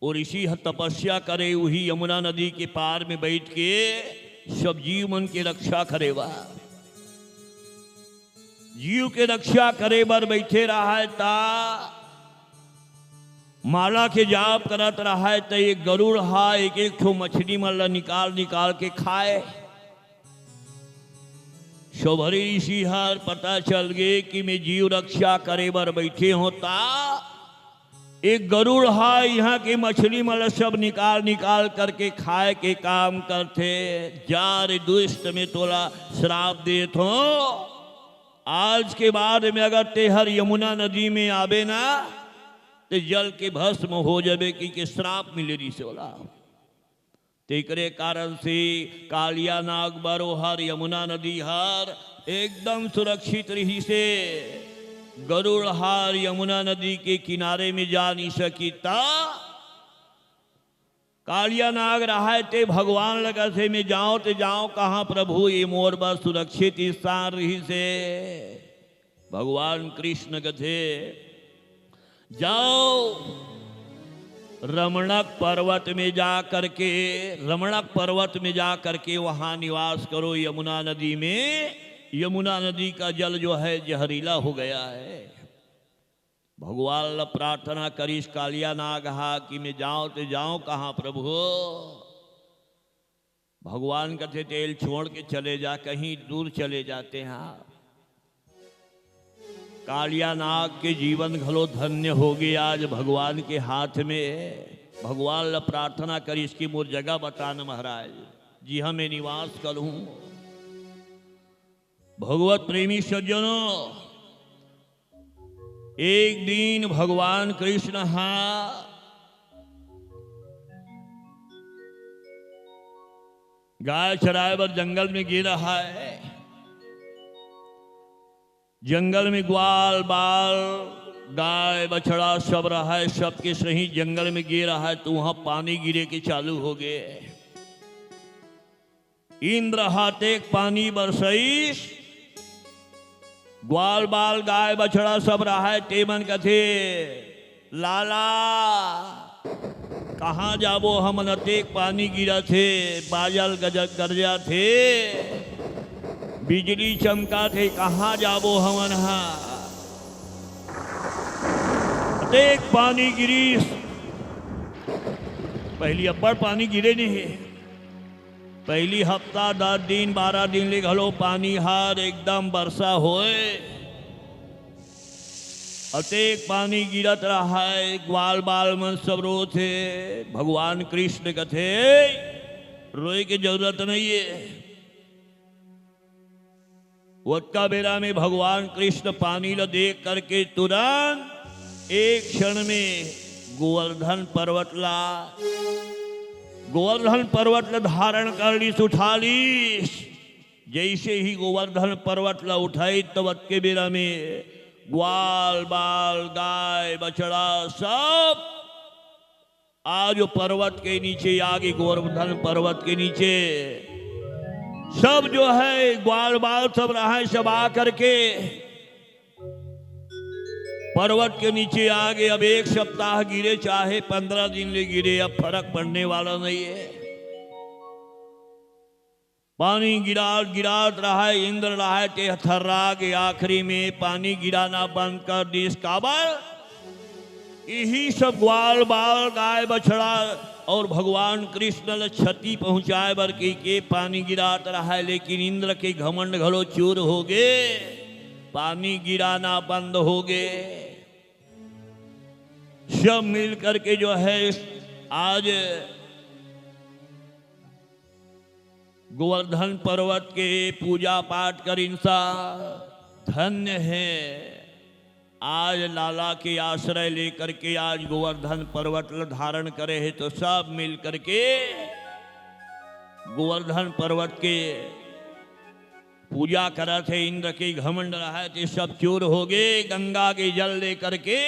वो ऋषि तपस्या करे वही यमुना नदी के पार में बैठ के सब जीव मन के रक्षा करेवा। जीव के रक्षा करे बर बैठे रहा है ता माला के जाप करत रहा है तो एक गरुड़ हा एक एक ठो मछली मन निकाल निकाल के खाए। शोभरी ऋषि हर पता चल गए कि मैं जीव रक्षा करे बर बैठे होता एक गरुड़ हा यहाँ के मछली मल सब निकाल निकाल करके खाए के काम करते। जार दुष्ट में तोला श्राप देत हो, आज के बाद में अगर तेहर यमुना नदी में आवे ना तो जल के भस्म हो जाबे कि श्राप मिले रही से बोला। तेकरे कारण से कालिया नाग बरोहर यमुना नदी हर एकदम सुरक्षित रही से गरुड़ हार यमुना नदी के किनारे में जा नहीं सकी ता कालिया नाग रहा ते भगवान लगा से मैं जाऊं तो जाऊं कहाँ प्रभु ये मोर बस सुरक्षित स्थान रही से। भगवान कृष्ण कथे जाओ रमणक पर्वत में जा करके रमणक पर्वत में जा करके वहां निवास करो यमुना नदी में। यमुना नदी का जल जो है जहरीला हो गया है। भगवान ने प्रार्थना करीश कालिया नाग हा कि मैं जाऊं तो जाऊं कहाँ प्रभु। भगवान कहते तेल छोड़ के चले जा, कहीं दूर चले जाते हैं। कालिया नाग के जीवन घलो धन्य हो गया आज भगवान के हाथ में। भगवान ने प्रार्थना करी इसकी मोर जगह बताना महाराज जी हाँ मैं निवास करूं। भगवत प्रेमी सज्जनों एक दिन भगवान कृष्ण गाय चराए पर जंगल में गिर रहा है। जंगल में ग्वाल बाल गाय बछड़ा सब रहा है, सबके सही जंगल में गिर रहा है तो वहां पानी गिरे के चालू हो गए। इंद्र हाथे पानी बरसईस, ग्वाल बाल गाय बछड़ा सब रहा है। टेमन कथे लाला कहाँ जाबो हम अतेक पानी गिरा थे, बाजल गजक गरजा थे, बिजली चमका थे, कहाँ जाबो हमन हा। अतेक पानी गिरी, पहली अब्बड़ पानी गिरे नहीं है। पहली हफ्ता 10 दिन 12 दिन ले घलो पानी हार एकदम वर्षा होए। अतेक पानी गिरत रहा है, ग्वाल बाल मन सब रो थे। भगवान कृष्ण कथे रोए की जरूरत नहीं है। वक्का बेरा में भगवान कृष्ण पानी ल देख करके तुरंत एक क्षण में गोवर्धन पर्वत ला धारण कर लीस, उठा लीस। जैसे ही गोवर्धन पर्वत ला उठाई तब के बेरा में ग्वाल बाल गाय बछड़ा सब आज पर्वत के नीचे आगे, गोवर्धन पर्वत के नीचे सब जो है ग्वाल बाल सब रहा है, सब आ करके पर्वत के नीचे आ गए। अब 1 सप्ताह गिरे चाहे 15 दिन ले गिरे, अब फर्क पड़ने वाला नहीं है। पानी गिरात रहा है, इंद्र रहा है ते थर्रा के आखिरी में पानी गिराना बंद कर दी। इस काबल यही सब ग्वाल बाल गाय बछड़ा और भगवान कृष्ण ने क्षति पहुंचाए बर के पानी गिरात रहा है। लेकिन इंद्र के घमंड घलो चूर हो गए, पानी गिराना बंद हो गए। सब मिल करके जो है आज गोवर्धन पर्वत के पूजा पाठ कर इंसान धन्य है। आज लाला के आश्रय लेकर के आज गोवर्धन पर्वत धारण करे है तो सब मिल करके गोवर्धन पर्वत के पूजा करा थे। इंद्र के घमंड रहा थे सब चूर हो गए। गंगा के जल लेकर के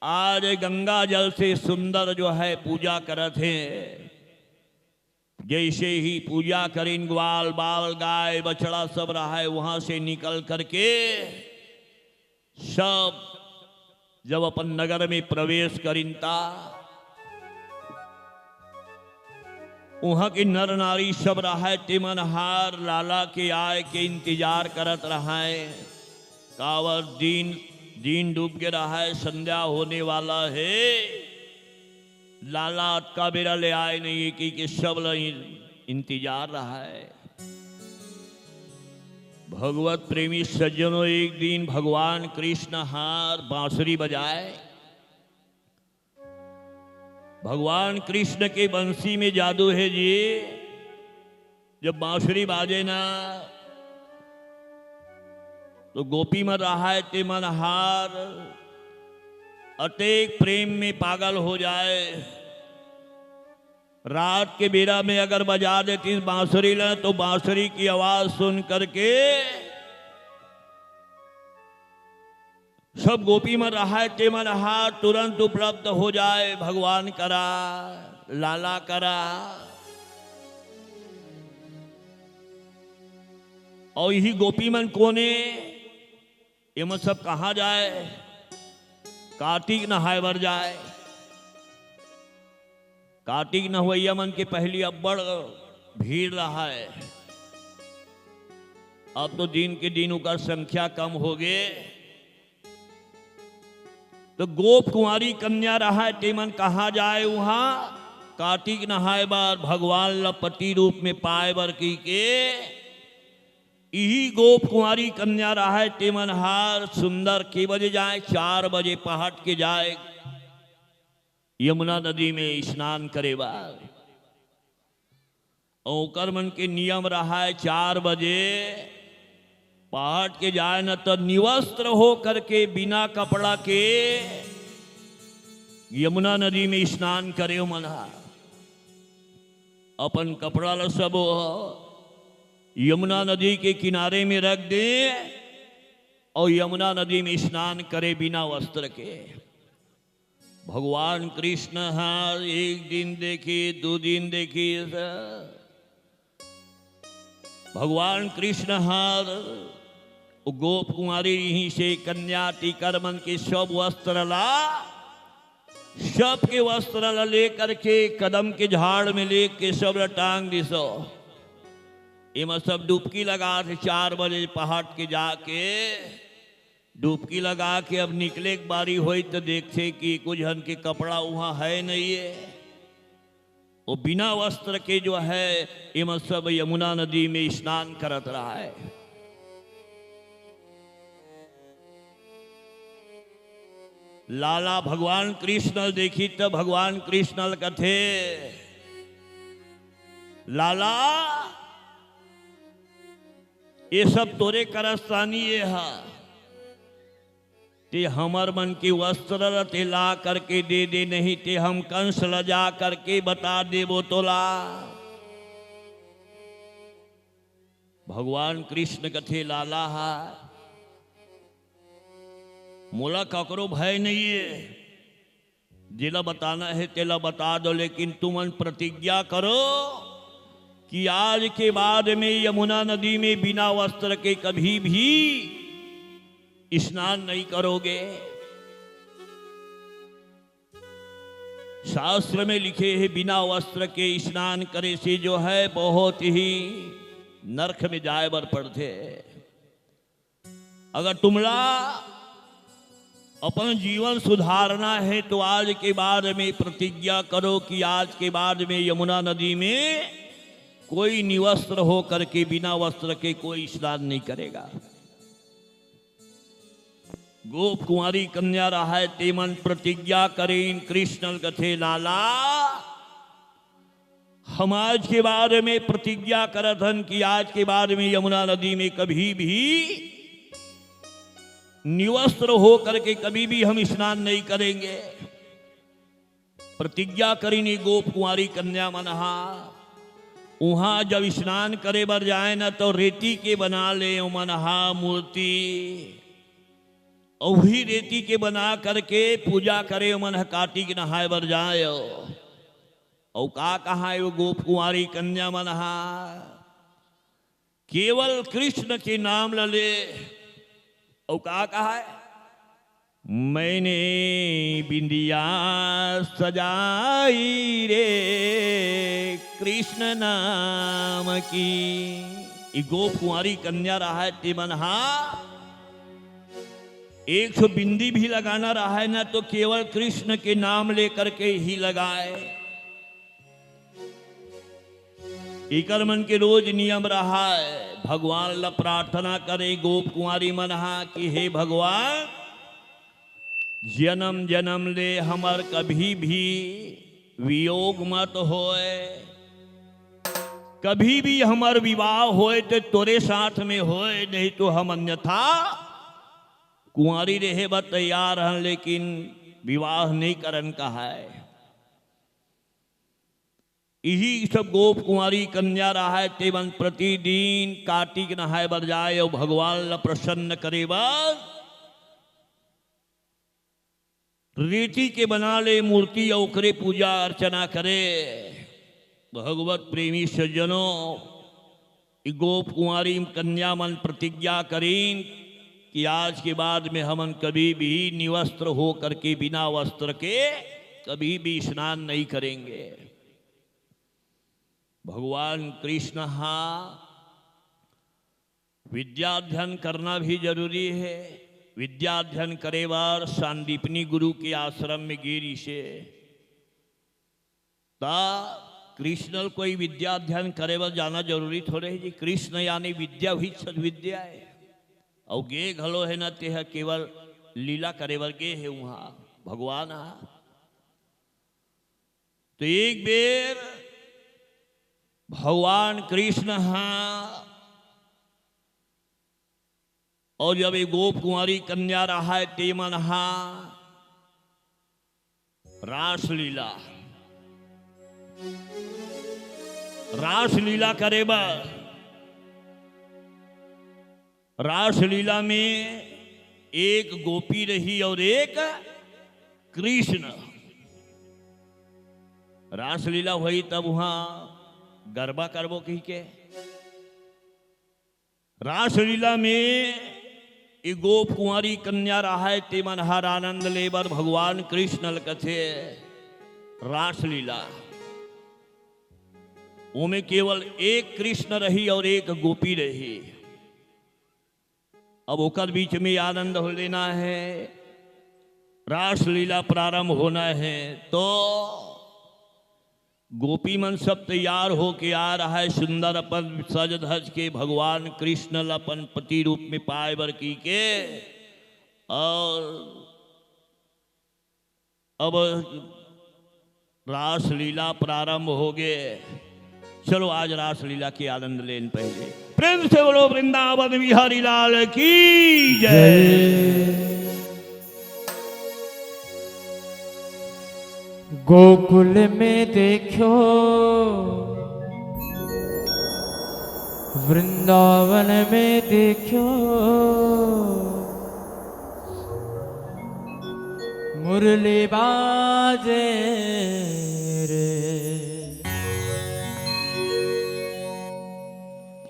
आज गंगा जल से सुंदर जो है पूजा करा थे। जैसे ही पूजा करीन ग्वाल बाल गाय बछड़ा सब रहा है, वहां से निकल करके सब जब अपन नगर में प्रवेश करीनता वहाँ के नर नारी सब रहा तिमनहार लाला के आय के इंतजार करत रहा है। कावर दिन दिन डूब के रहा है, संध्या होने वाला है, लाला का बेरा ले आए नहीं कि सब इंतजार रहा है। भगवत प्रेमी सज्जनों, एक दिन भगवान कृष्ण हार बांसुरी बजाए। भगवान कृष्ण के बंसी में जादू है जी। जब बांसुरी बाजे ना तो गोपी मन रहा है ते मनहार अतेक प्रेम में पागल हो जाए। रात के बेरा में अगर बजा देती बांसुरी ना तो बांसुरी की आवाज सुन करके सब गोपी में रहा है ते मनहार तुरंत उपलब्ध हो जाए। भगवान करा, लाला करा। और यही गोपी मन कोने ये मत सब कहाँ जाए? कार्तिक नहाए बर जाए। कार्तिक नहवैया मन के पहली अब्बड़ भीड़ रहा है। अब तो दिन के दिन उनका संख्या कम हो गए। तो गोप कुंवारी कन्या रहा है तेमन कहाँ जाए? वहां कार्तिक नहाए बार भगवान ल पति रूप में पाए बर की के यही गोप कुंवारी कन्या रहा है तेमन हार सुंदर के बजे जाए? 4 बजे पहट के जाए यमुना नदी में स्नान करे बार। और मन के नियम रहा है 4 बजे पहट के जाए न तो निवस्त्र हो करके बिना कपड़ा के यमुना नदी में स्नान करे। मना अपन कपड़ा ल सब यमुना नदी के किनारे में रख दे और यमुना नदी में स्नान करे बिना वस्त्र के। भगवान कृष्ण हार एक दिन देखी, 2 दिन देखी, भगवान कृष्ण हार गोप कुमारी यहीं से कन्या टीकर मन के सब वस्त्र ला, सब के वस्त्र ला ले करके कदम के झाड़ में ले के सब टांग दिसो। इमा सब डुबकी लगा थे 4 बजे पहाड़ के जाके डुबकी लगा के अब निकले की बारी हुई तो देखते कि कुछ हन के कपड़ा वहां है नहीं है। वो बिना वस्त्र के जो है इमा सब यमुना नदी में स्नान करत रहा है। लाला भगवान कृष्ण देखी तो भगवान कृष्ण कथे लाला ये सब तोरे करस्तानी ये हा ते हमर मन की वस्त्र ते ला करके दे दे, नहीं ते हम कंस ल जा करके बता देबो तोला। भगवान कृष्ण कथे लाला हा मोला ककरो भय नहीं है, जिला बताना है तेला बता दो, लेकिन तुमन प्रतिज्ञा करो कि आज के बाद में यमुना नदी में बिना वस्त्र के कभी भी स्नान नहीं करोगे। शास्त्र में लिखे हैं बिना वस्त्र के स्नान करे से जो है बहुत ही नरक में जाए बर पड़ते। अगर तुमला अपन जीवन सुधारना है तो आज के बाद में प्रतिज्ञा करो कि आज के बाद में यमुना नदी में कोई निवस्त्र हो करके बिना वस्त्र के कोई स्नान नहीं करेगा। गोप कुंवारी कन्या रहा है तेमन प्रतिज्ञा करें कृष्ण कथे लाला हम आज के बाद में प्रतिज्ञा करथन कि आज के बाद में यमुना नदी में कभी भी निवस्त्र हो करके कभी भी हम स्नान नहीं करेंगे। प्रतिज्ञा करेंगे गोप कुंवारी कन्या मनहा। वहां जब स्नान करे बर जाए ना तो रेती के बना ले मनहा मूर्ति, और वही रेती के बना करके पूजा करे मन कार्तिक नहाए बर जाए। और का कहा है वो गोप कुंवारी कन्या मनहा केवल कृष्ण के नाम ले। और का कहा है मैंने बिंदिया सजाई रे कृष्ण नाम की। ये गोप कुंवारी कन्या रहा है तिमन हा 100 बिंदी भी लगाना रहा है ना तो केवल कृष्ण के नाम लेकर के ही लगाए। इकर मन के रोज नियम रहा है भगवान ला प्रार्थना करे गोप कुंवारी मनहा कि हे भगवान जन्म जन्म ले हमर कभी भी वियोग मत होए, कभी भी हमर विवाह होए तो तोरे साथ में होए, नहीं तो हम अन्यथा कुंवारी रहे बा तैयार हैं लेकिन विवाह नहीं करन कहा है। यही सब गोप कुंवारी कन्या रहा है तेवन प्रतिदिन कार्तिक नहाय बर जाए और भगवान ला प्रसन्न करे बस रेती के बना ले मूर्ति और ओकरे पूजा अर्चना करे। भगवत प्रेमी सज्जनों गोप कुंवारी कन्या मन प्रतिज्ञा करीन कि आज के बाद में हमन कभी भी निवस्त्र हो करके बिना वस्त्र के कभी भी स्नान नहीं करेंगे। भगवान कृष्ण हा विद्याध्ययन करना भी जरूरी है। विद्याध्ययन करे बार सांदीपनी गुरु के आश्रम में गिरी से ता कृष्ण कोई विद्याध्ययन करे बार जाना जरूरी थोड़े है जी। कृष्ण यानी विद्या भी सद्विद्या है और गे घलो है ना ते केवल लीला करे बर गे है वहाँ भगवान हा। तो एक बेर भगवान कृष्ण हा और जब एक गोप कुंवारी कन्या रहा है तेमन हा रासलीला रासलीला करे बा। रासलीला में एक गोपी रही और एक कृष्ण। रासलीला हुई तब वहां गरबा करबो कही के रासलीला में एक गोप कुंवारी कन्या रहा है तेमन हर आनंद लेबर भगवान कृष्ण कथे रासलीला उनमें केवल एक कृष्ण रही और एक गोपी रही। अब ओकर बीच में आनंद हो लेना है, रासलीला प्रारंभ होना है। तो गोपी मन सब तैयार होके आ रहा है सुंदर अपन सज धज के भगवान कृष्ण अपन पति रूप में पाए बर की के। और अब रासलीला प्रारंभ हो गए। चलो आज रासलीला के आनंद लेन पहले प्रेम से बोलो वृंदावन बिहारी लाल की जय। गोकुल में देखो वृंदावन में देखो मुरली बाजे रे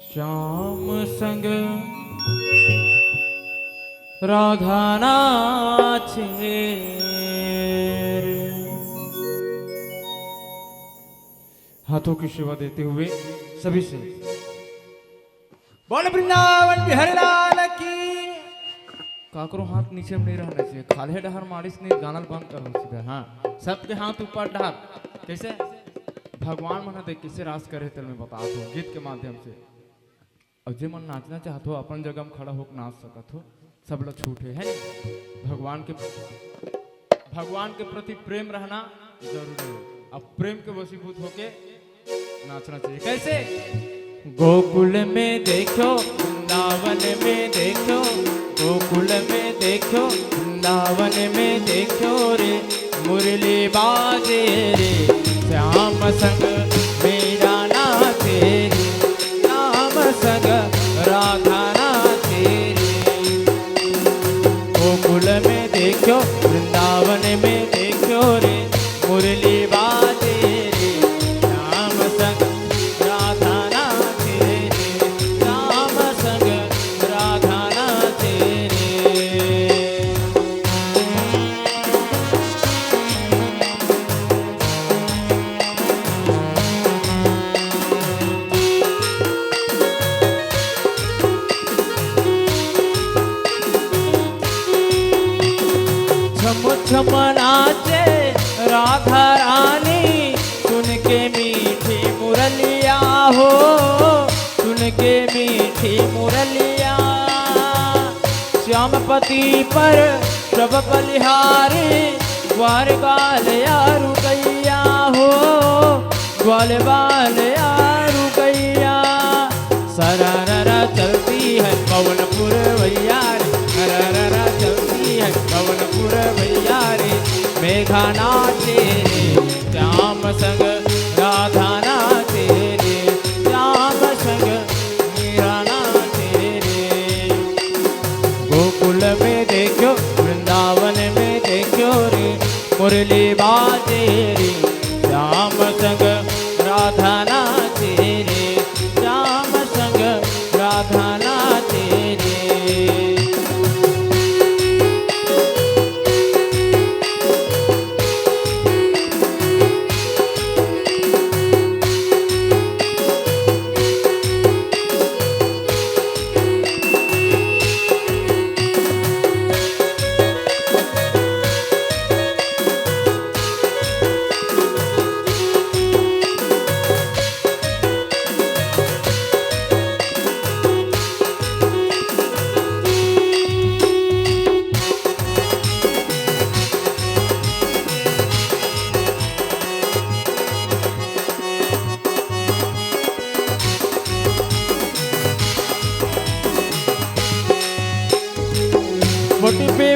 श्याम संग राधा नाचे रे। हाथों की सेवा देते हुए सभी से बोल वृंदावन बिहारी लाल की। काकरो हाथ नीचे में नहीं रहना चाहिए, खाले डहर मारिस नहीं गानल बंद करो सीधा। हाँ सबके हाथ ऊपर डहर कैसे भगवान मना देख किसे रास करे तल में बता दो गीत के माध्यम से। और जे मन नाचना चाहते हो अपन जगह में खड़ा होकर नाच सकत हो, सब लोग छूटे है। भगवान के प्रति प्रेम रहना जरूरी है। अब प्रेम के वशीभूत होके नाचना चाहिए। कैसे गोकुल में देखो वृंदावन में देखो गोकुल में देखो वृंदावन में देखो रे मुरली बाजे रे श्याम संग मेरा नाचे रे श्याम संग राधा नाचे रे। गोकुल में देखो वृंदावन में देखो रे मुरली बाजे रे श्याम संग राधा नाचे रे श्याम संग राधा नाचे रे। छम छम नाचे राधा रानी, सुन के मीठी मुरलिया हो, सुन के मीठी मुरलिया। श्यामपति पर सब बलिहारी, ग्वाल बाल यारू गैया हो, ग्वाल बाल यारू गैया। सरररा चलती है पवनपुर भैया रे, सरररा चलती है पवनपुर भैया रे। मेघा नाचे रे श्याम संग राधा नाचे रे, श्याम संग मीरा नाचे रे। गोकुल में देखो वृंदावन में देखो रे, मुरली बाजे रे श्याम संग राधा नाचे रे, श्याम संग राधा नाचे रे।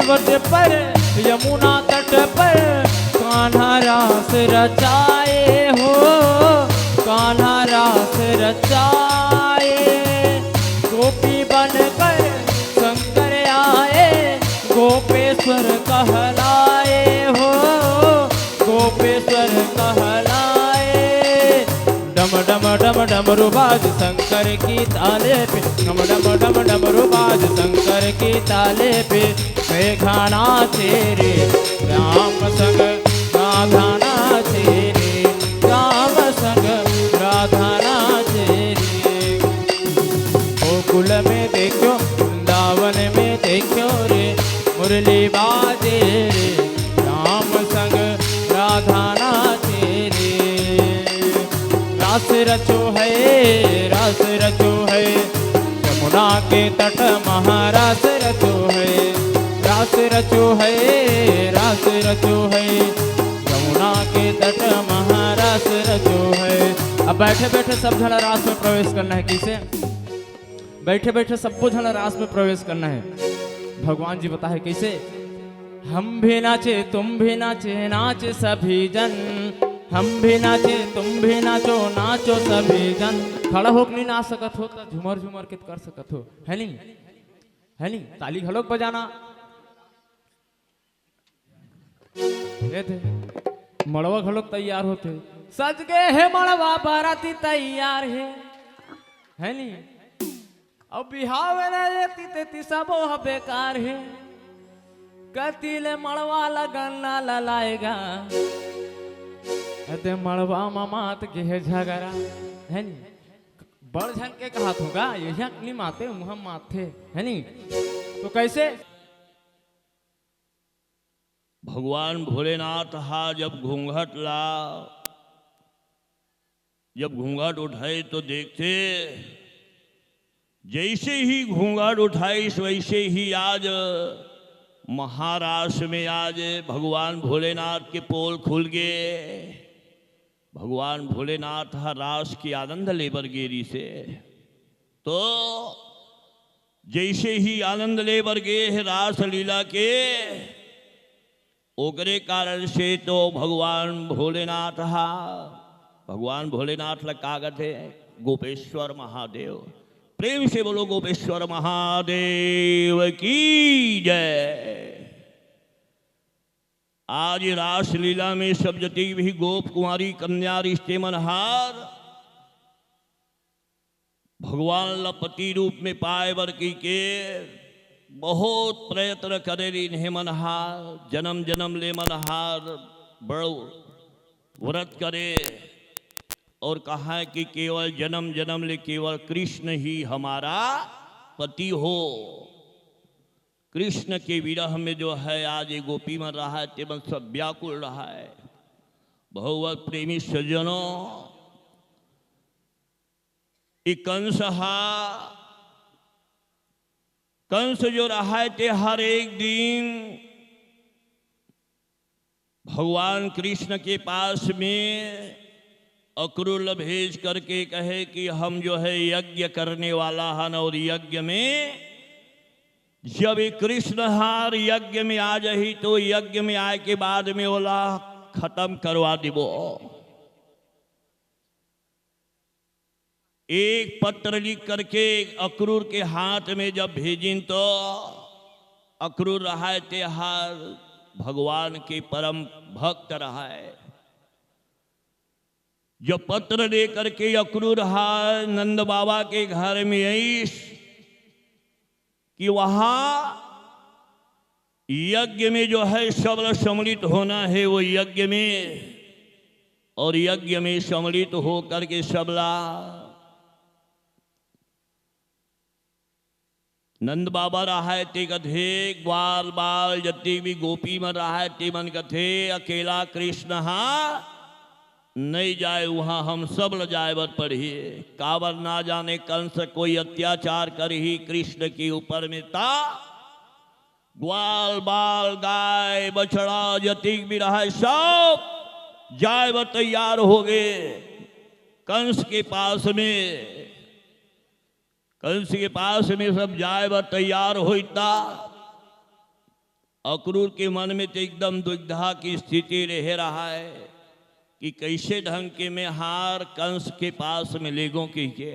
वट पर यमुना तट पर कान्हा रास रचाए हो, कान्हा रास रचाए। गोपी बनकर शंकर आए, गोपेश्वर कहलाए हो, गोपेश्वर कहलाए। डम डम डम डमरू बाज शंकर की ताले पे, डम डम डम डमरू बाज शंकर की ताले पे। मेघा नाचे रे राम संग राधा नाचे रे, राम संग राधा नाचे रे। गोकुल में देखो वृंदावन में देखो रे, मुरली बाजे रे राम संग राधा नाचे रे। रास रचो है, रास रचो है यमुना के तट महारास रचो है, रास रचो है, रास रचो है यमुना के तट महारास रचो है। अब बैठे बैठे सब जन रास में प्रवेश करना है। किसे? बैठे बैठे सबको जन रास में प्रवेश करना है। भगवान जी बता है कैसे? हम भी नाचे तुम भी नाचे, नाचे सभी जन। हम भी नाचे तुम भी नाचो, नाचो सभी जन। खड़ा होकर नहीं नाच सकत हो तो झूमर झूमर के कर सकत हो, है नहीं? है नहीं? ताली घलोक बजाना। ये थे मड़वा घलोक तैयार होते, सज गए है मड़वा बाराती तैयार है नहीं? अब बिहाव ते सबो बेकार है। कतीले मड़वा लगन ना ललाएगा, अते मड़वा मामात के है झगड़ा, है नहीं? बड़ झन के कहा होगा ये नहीं माते मुँह माथे, है नहीं? तो कैसे? भगवान भोलेनाथ हा जब घूंघट ला, जब घूंघट उठाए तो देखते जैसे ही घूंघट उठाई वैसे ही आज महाराष्ट्र में आज भगवान भोलेनाथ के पोल खुल गए। भगवान भोलेनाथ हा रास की आनंद लेबर गेरी से, तो जैसे ही आनंद लेबर गे है रास लीला के, ओकरे कारण से तो भगवान भोलेनाथ लगाते है गोपेश्वर महादेव। प्रेम से बोलो गोपेश्वर महादेव की जय। आज रास लीला में सब जती भी गोप कुमारी कन्या रिश्ते मनहार भगवान लपति रूप में पाए बर की के बहुत प्रयत्न करे इन्हें मनहार, जन्म जन्म ले मनहार बड़ो व्रत करे और कहा है कि केवल जन्म जन्म ले केवल कृष्ण ही हमारा पति हो। कृष्ण के विरह में जो है आज ये गोपी मर रहा है, तेमन सब व्याकुल रहा है। भगवत प्रेमी सज्जनों, कंस जो रहा है ते हर एक दिन भगवान कृष्ण के पास में अक्रूर भेज करके कहे कि हम जो है यज्ञ करने वाला हन, और यज्ञ में जब ये कृष्ण हार यज्ञ में आ जाही तो यज्ञ में आए के बाद में ओला खत्म करवा दिबो। एक पत्र लिख करके अक्रूर के हाथ में जब भेजिन तो अक्रूर रहा है ते हार भगवान के परम भक्त रहा है। जब पत्र दे करके अक्रूर हार नंद बाबा के घर में आई कि वहां यज्ञ में जो है सबल सम्मिलित होना है, वो यज्ञ में, और यज्ञ में सम्मिलित हो करके सबला नंद बाबा रहा है ते कथे ग्वाल बाल जति भी गोपी में रहा है ते मन कथे अकेला कृष्ण हा नहीं जाए वहां हम सब ल जाए बर पढ़िए। काबर ना जाने कंस कोई अत्याचार कर ही कृष्ण के ऊपर में था। ग्वाल बाल गाय बछड़ा जतिक भी रहा है सब जाए बर तैयार हो गए कंस के पास में। कंस के पास में सब जाए बर तैयार होता। अक्रूर के मन में तो एकदम दुविधा की स्थिति रह रहा है कि कैसे ढंग के में हार कंस के पास में लेगों की के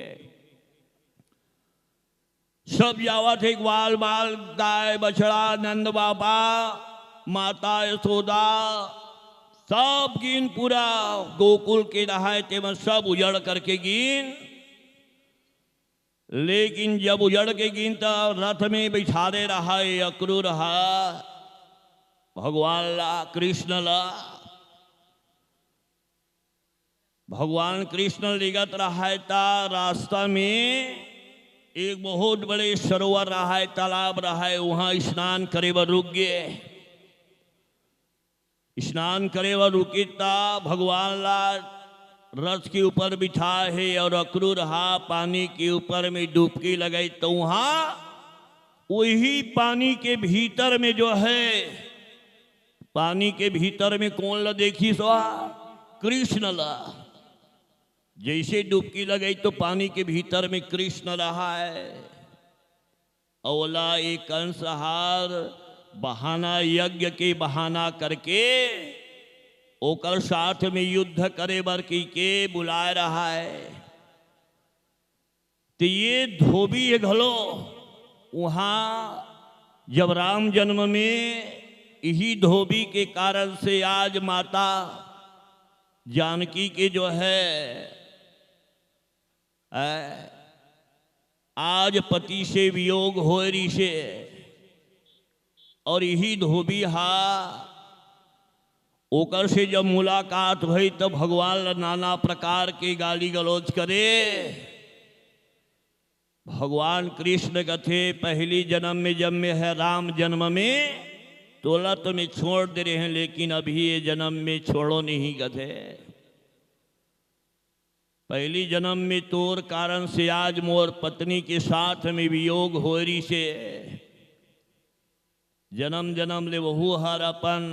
सब जावा थे ग्वाल बाल गाय बछड़ा नंद बाबा माता यशोदा सब गिन पूरा गोकुल के रहा तेमन सब उजड़ करके गिन। लेकिन जब उजड़ के गिन तो रथ में बैठा दे रहा है अक्रूर रहा भगवान ला कृष्ण ला। भगवान कृष्ण लिगत रहा है ता रास्ता में एक बहुत बड़े सरोवर रहा है, तालाब रहा है, वहां स्नान करे बर रुक गए। स्नान करे बर रुकी ता भगवान ला रथ के ऊपर बिठा है और अक्रूर हा पानी के ऊपर में डुबकी लगाई तो वहां वही पानी के भीतर में जो है पानी के भीतर में कौन ला देखी सो कृष्ण ला। जैसे डुबकी लगाई तो पानी के भीतर में कृष्ण रहा है। अवला एक कंसहार बहाना यज्ञ के बहाना करके ओकर साथ में युद्ध करे बर की के बुलाए रहा है। तो ये धोबी ये घलो वहां जब राम जन्म में यही धोबी के कारण से आज माता जानकी के जो है आज पति से वियोग हो रही से, और यही धोबी हा ओकर से जब मुलाकात भई तब भगवान नाना प्रकार के गाली गलौज करे। भगवान कृष्ण कथे पहली जन्म में जब में है राम जन्म में तोला तो मैं छोड़ दे रहे हैं, लेकिन अभी ये जन्म में छोड़ो नहीं कथे। पहली जन्म में तोर कारण से आज मोर पत्नी के साथ में वियोग हो रही से, जन्म जन्म ले वहु हर अपन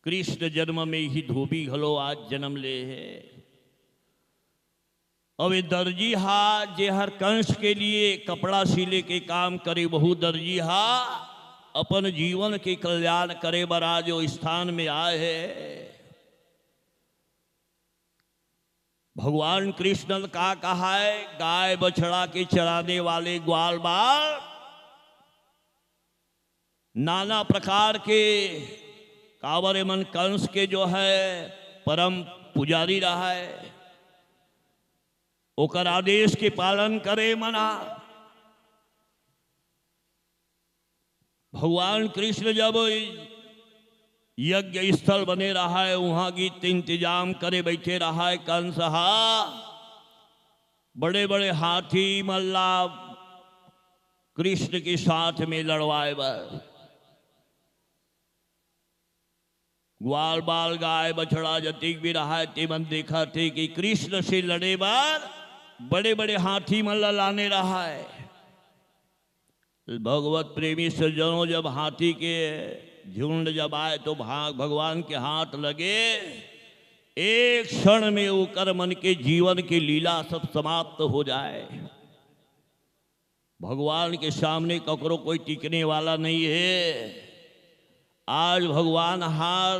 कृष्ण जन्म में ही धोबी घलो आज जन्म ले है। अब ये दर्जी हा जे हर कंस के लिए कपड़ा सिले के काम करे, बहु दर्जी हा अपन जीवन के कल्याण करे बर आज जो स्थान में आए है। भगवान कृष्ण का कहा है गाय बछड़ा के चराने वाले ग्वाल बाल नाना प्रकार के कावर मन कंस के जो है परम पुजारी रहा है, ओकर आदेश के पालन करे मना। भगवान कृष्ण जब यज्ञ स्थल बने रहा है वहां गीत इंतजाम करे बैठे रहा है कंस हा। बड़े बड़े हाथी मल्ला कृष्ण के साथ में लड़वाए बर ग्वाल बाल गाय बछड़ा जतिक भी रहा ते मन देखा थे कि कृष्ण से लड़े बार बड़े बड़े हाथी मन लाने रहा है। भगवत प्रेमी सज्जनों, जब हाथी के झुंड जब आए तो भगवान के हाथ लगे, एक क्षण में वो कर मन के जीवन की लीला सब समाप्त हो जाए। भगवान के सामने ककरो कोई टिकने वाला नहीं है। आज भगवान हार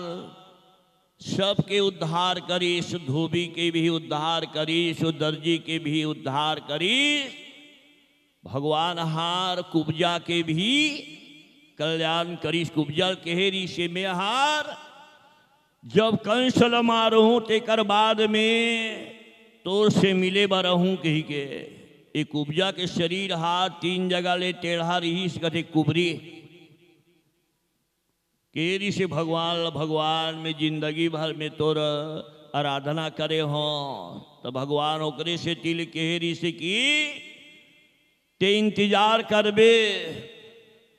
सबके उद्धार करीस, धोबी के भी उद्धार करीस, दर्जी के भी उद्धार करीस। भगवान हार कुब्जा के भी कल्याण करीस। कुब्जा केहरी से में हार जब कंस मारूं तेकर बाद में तोर से मिले बरहूं कही के। एक कुब्जा के शरीर हाथ 3 जगह ले टेढ़ा रही कथे कुबरी केरी से भगवान में जिंदगी भर में तोर आराधना करे हो तो भगवान ओकरे से तिल केहरी से की ते इंतजार करबे।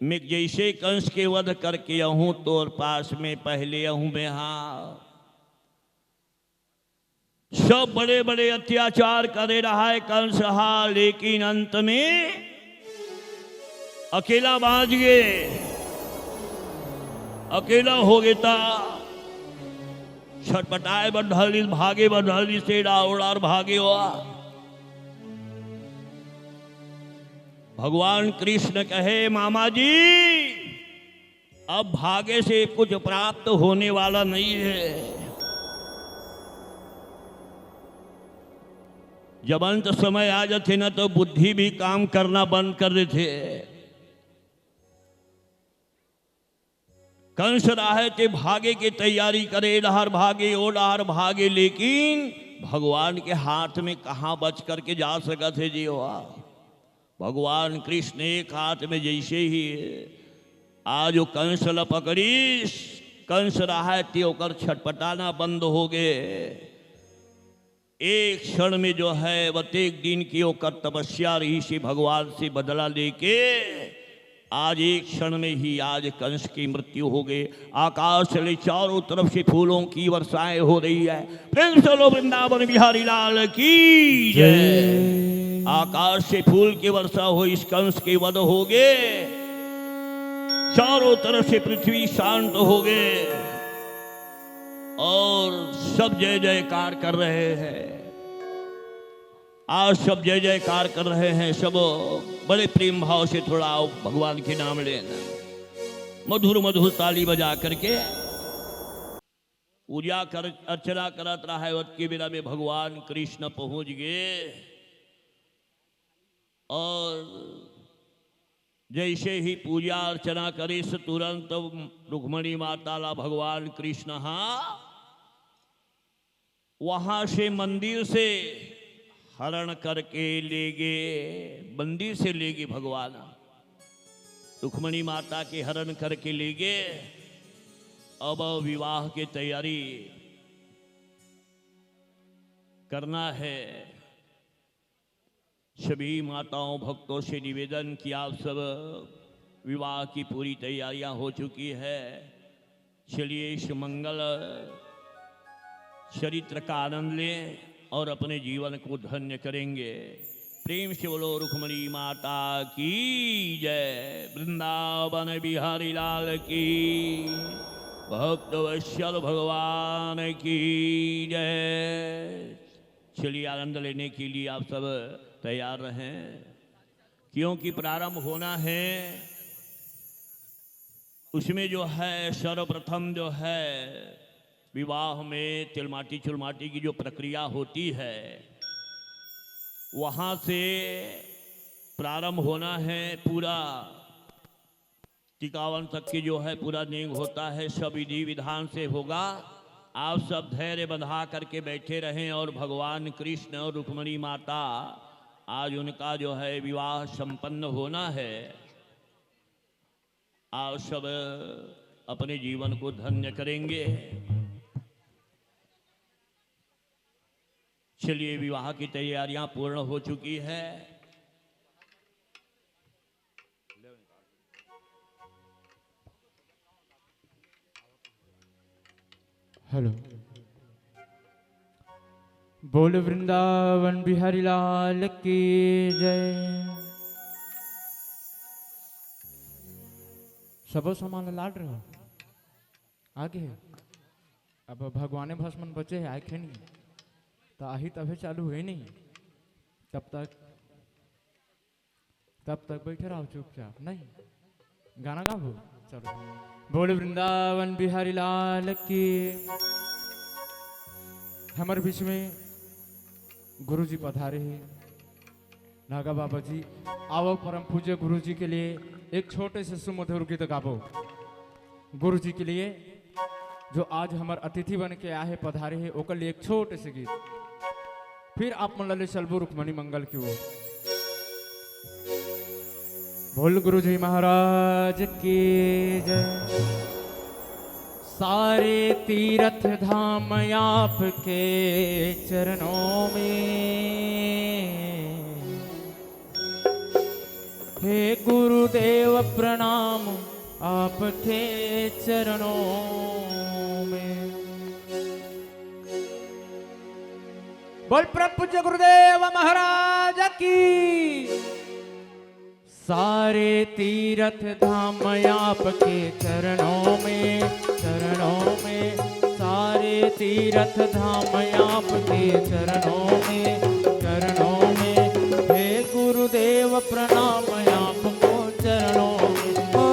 मैं जैसे कंस के वध करके आहूं तोर पास में पहले आहूं मैं। हाँ, सब बड़े बड़े अत्याचार करे रहा है कंस, हा, लेकिन अंत में अकेला बाज गए, अकेला हो गया। छटपटाए बढ़ली भागे, बढ़ली से उड़ार भागे हुआ। भगवान कृष्ण कहे, मामा जी अब भागे से कुछ प्राप्त होने वाला नहीं है। जब अंत समय आ जाते ना तो बुद्धि भी काम करना बंद कर देते। कंस रहे थे भागे की तैयारी करे, डहर भागे ओ डहर भागे, लेकिन भगवान के हाथ में कहाँ बच करके जा सका थे जी। भगवान कृष्ण एक हाथ में जैसे ही आज वो कंस ल पकड़ीस, कंस रहा थे ओकर छटपटाना बंद हो गए। एक क्षण में जो है प्रत्येक दिन की ओकर तपस्या रही से भगवान से बदला लेके आज एक क्षण में ही आज कंस की मृत्यु हो गई। आकाश से चारों तरफ से फूलों की वर्षाएं हो रही है। प्रेम से लो वृंदावन बिहारी लाल की जय। आकाश से फूल की वर्षा हो, इस कंस के वध हो गए, चारों तरफ से पृथ्वी शांत हो गए और सब जय जयकार कर रहे हैं। आज सब जय जयकार कर रहे हैं, सब बड़े प्रेम भाव से थोड़ा भगवान के नाम लेना, मधुर मधुर ताली बजा करके पूजा कर अर्चना करत रहा है। वक्त के बेला में भगवान कृष्ण पहुंच गए और जैसे ही पूजा अर्चना करे से तुरंत रुक्मणी माता ला भगवान कृष्ण वहां से मंदिर से हरण करके ले गए, मंदिर से ले गए। भगवान रुक्मणी माता के हरण करके ले गए। अब विवाह की तैयारी करना है। सभी माताओं भक्तों से निवेदन कि आप सब विवाह की पूरी तैयारियां हो चुकी है। चलिए इस मंगल चरित्र का आनंद लें और अपने जीवन को धन्य करेंगे। प्रेम से बोलो रुक्मणी माता की जय, वृंदावन बिहारी लाल की, भक्त वत्सल भगवान की जय। चलिए आनंद लेने के लिए आप सब तैयार रहें, क्योंकि प्रारंभ होना है। उसमें जो है सर्वप्रथम जो है विवाह में तिलमाटी चुलमाटी की जो प्रक्रिया होती है वहाँ से प्रारंभ होना है। पूरा टिकावन तक की जो है पूरा नेंग होता है, सब विधि विधान से होगा। आप सब धैर्य बंधा करके बैठे रहें और भगवान कृष्ण और रुक्मणी माता आज उनका जो है विवाह संपन्न होना है। आप सब अपने जीवन को धन्य करेंगे। चलिए विवाह की तैयारियां पूर्ण हो चुकी है। हेलो। बोल वृंदावन बिहारी लाल की जय। सबो सामान लाड रहो आगे। अब भगवाने भस्मन बचे है आए नहीं तो आही तभी चालू हुए नहीं। तब तक बैठे रहो चुपचाप नहीं गाना गाओ। चलो बोल वृंदावन बिहारी लाल की। हमारे बीच में गुरु जी पधारे हैं नागा बाबा जी। आओ परम पूज्य गुरु जी के लिए एक छोटे से सुमधुर गीत गाबो। गुरु जी के लिए जो आज हमारे अतिथि बन के आए पधारे हैं ओकर लिए एक छोटे से गीत। फिर आप मन ले चलबो रुक्मणी मंगल की ओर। बोल गुरु जी महाराज की जय। सारे तीर्थ धाम आपके चरणों में। हे गुरुदेव प्रणाम आपके चरणों में। बोल परम पूज्य गुरुदेव महाराज की। सारे तीर्थ धाम आपके चरणों में चरणों में। सारे तीर्थ धाम आपके चरणों में चरणों में। हे गुरुदेव प्रणाम आपको चरणों में। ओ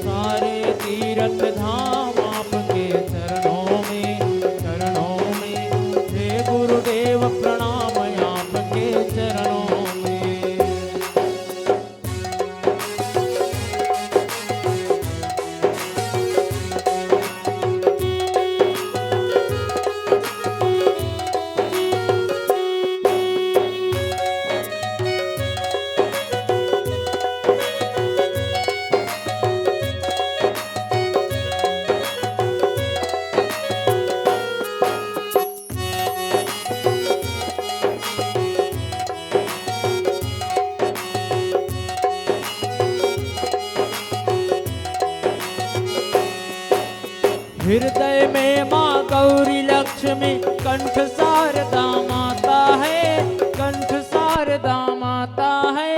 सारे तीर्थ धाम आपके चरणों में चरणों में। हे गुरुदेव प्रणाम आपके चरणों में। हृदय में माँ गौरी लक्ष्मी कंठ शारदा माता है। कंठ शारदा माता है।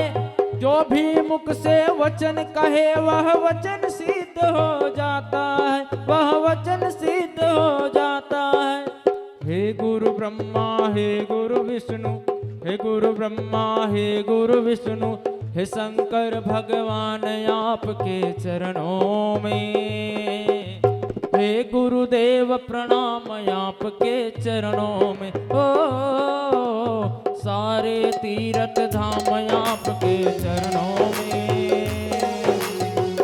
जो भी मुख से वचन कहे वह वचन सिद्ध हो जाता है। वह वचन सिद्ध हो जाता है। हे गुरु ब्रह्मा हे गुरु विष्णु। हे गुरु ब्रह्मा हे गुरु विष्णु। हे शंकर भगवान आपके चरणों में। हे गुरुदेव प्रणाम आपके चरणों में। ओ सारे तीर्थ धाम आपके चरणों में।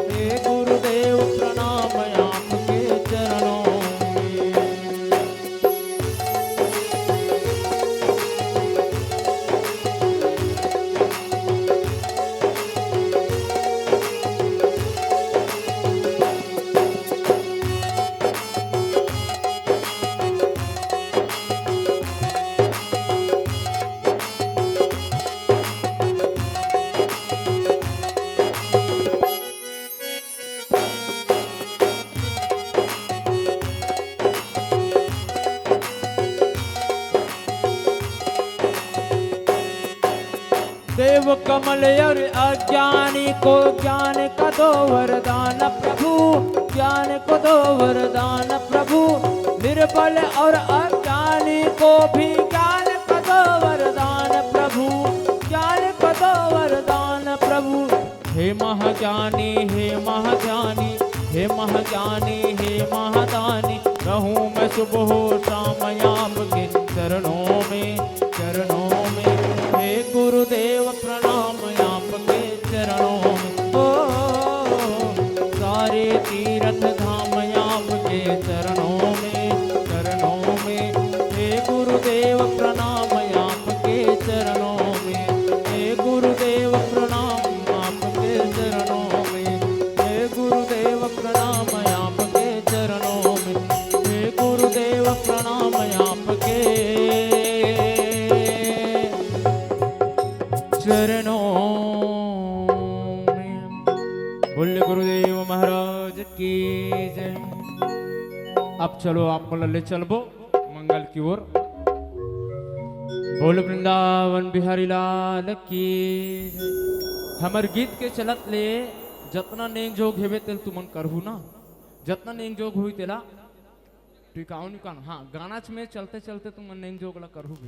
हे गुरुदेव प्रणाम आपके चरणों में। देव कमल और अज्ञानी को ज्ञान का दो वरदान प्रभु। ज्ञान को दो वरदान प्रभु। निर्बल और अज्ञानी को भी ज्ञान का दो वरदान प्रभु। ज्ञान का दो वरदान प्रभु। हे महाज्ञानी हे महाज्ञानी। हे महाज्ञानी हे महादानी। रहूं मैं सुबह शाम आपके चरणों में चरणों में। हे गुरुदेव प्रणाम आपके चरणों में। ओ सारे तीर्थ धाम आपके चरणों में चरणों में। हे गुरुदेव प्रणाम आपके चरणों में। हे गुरुदेव प्रणाम आपके चरणों में। हे गुरुदेव प्रणाम आपके चरणों में। हे गुरुदेव प्रणाम आपके बोले गुरुदेव महाराज की जय। अब चलो आपको ले चलबो मंगल की ओर। बोल वृंदावन बिहारी लाल की जय। हमर गीत के चलत ले जतना नेक जोग हेबे तेल तुमन करहु ना, जतना नेक जोग हुई तेला टिकाऊ निकान। हाँ गाना में चलते चलते तुम नेक जोग ला करहु भी।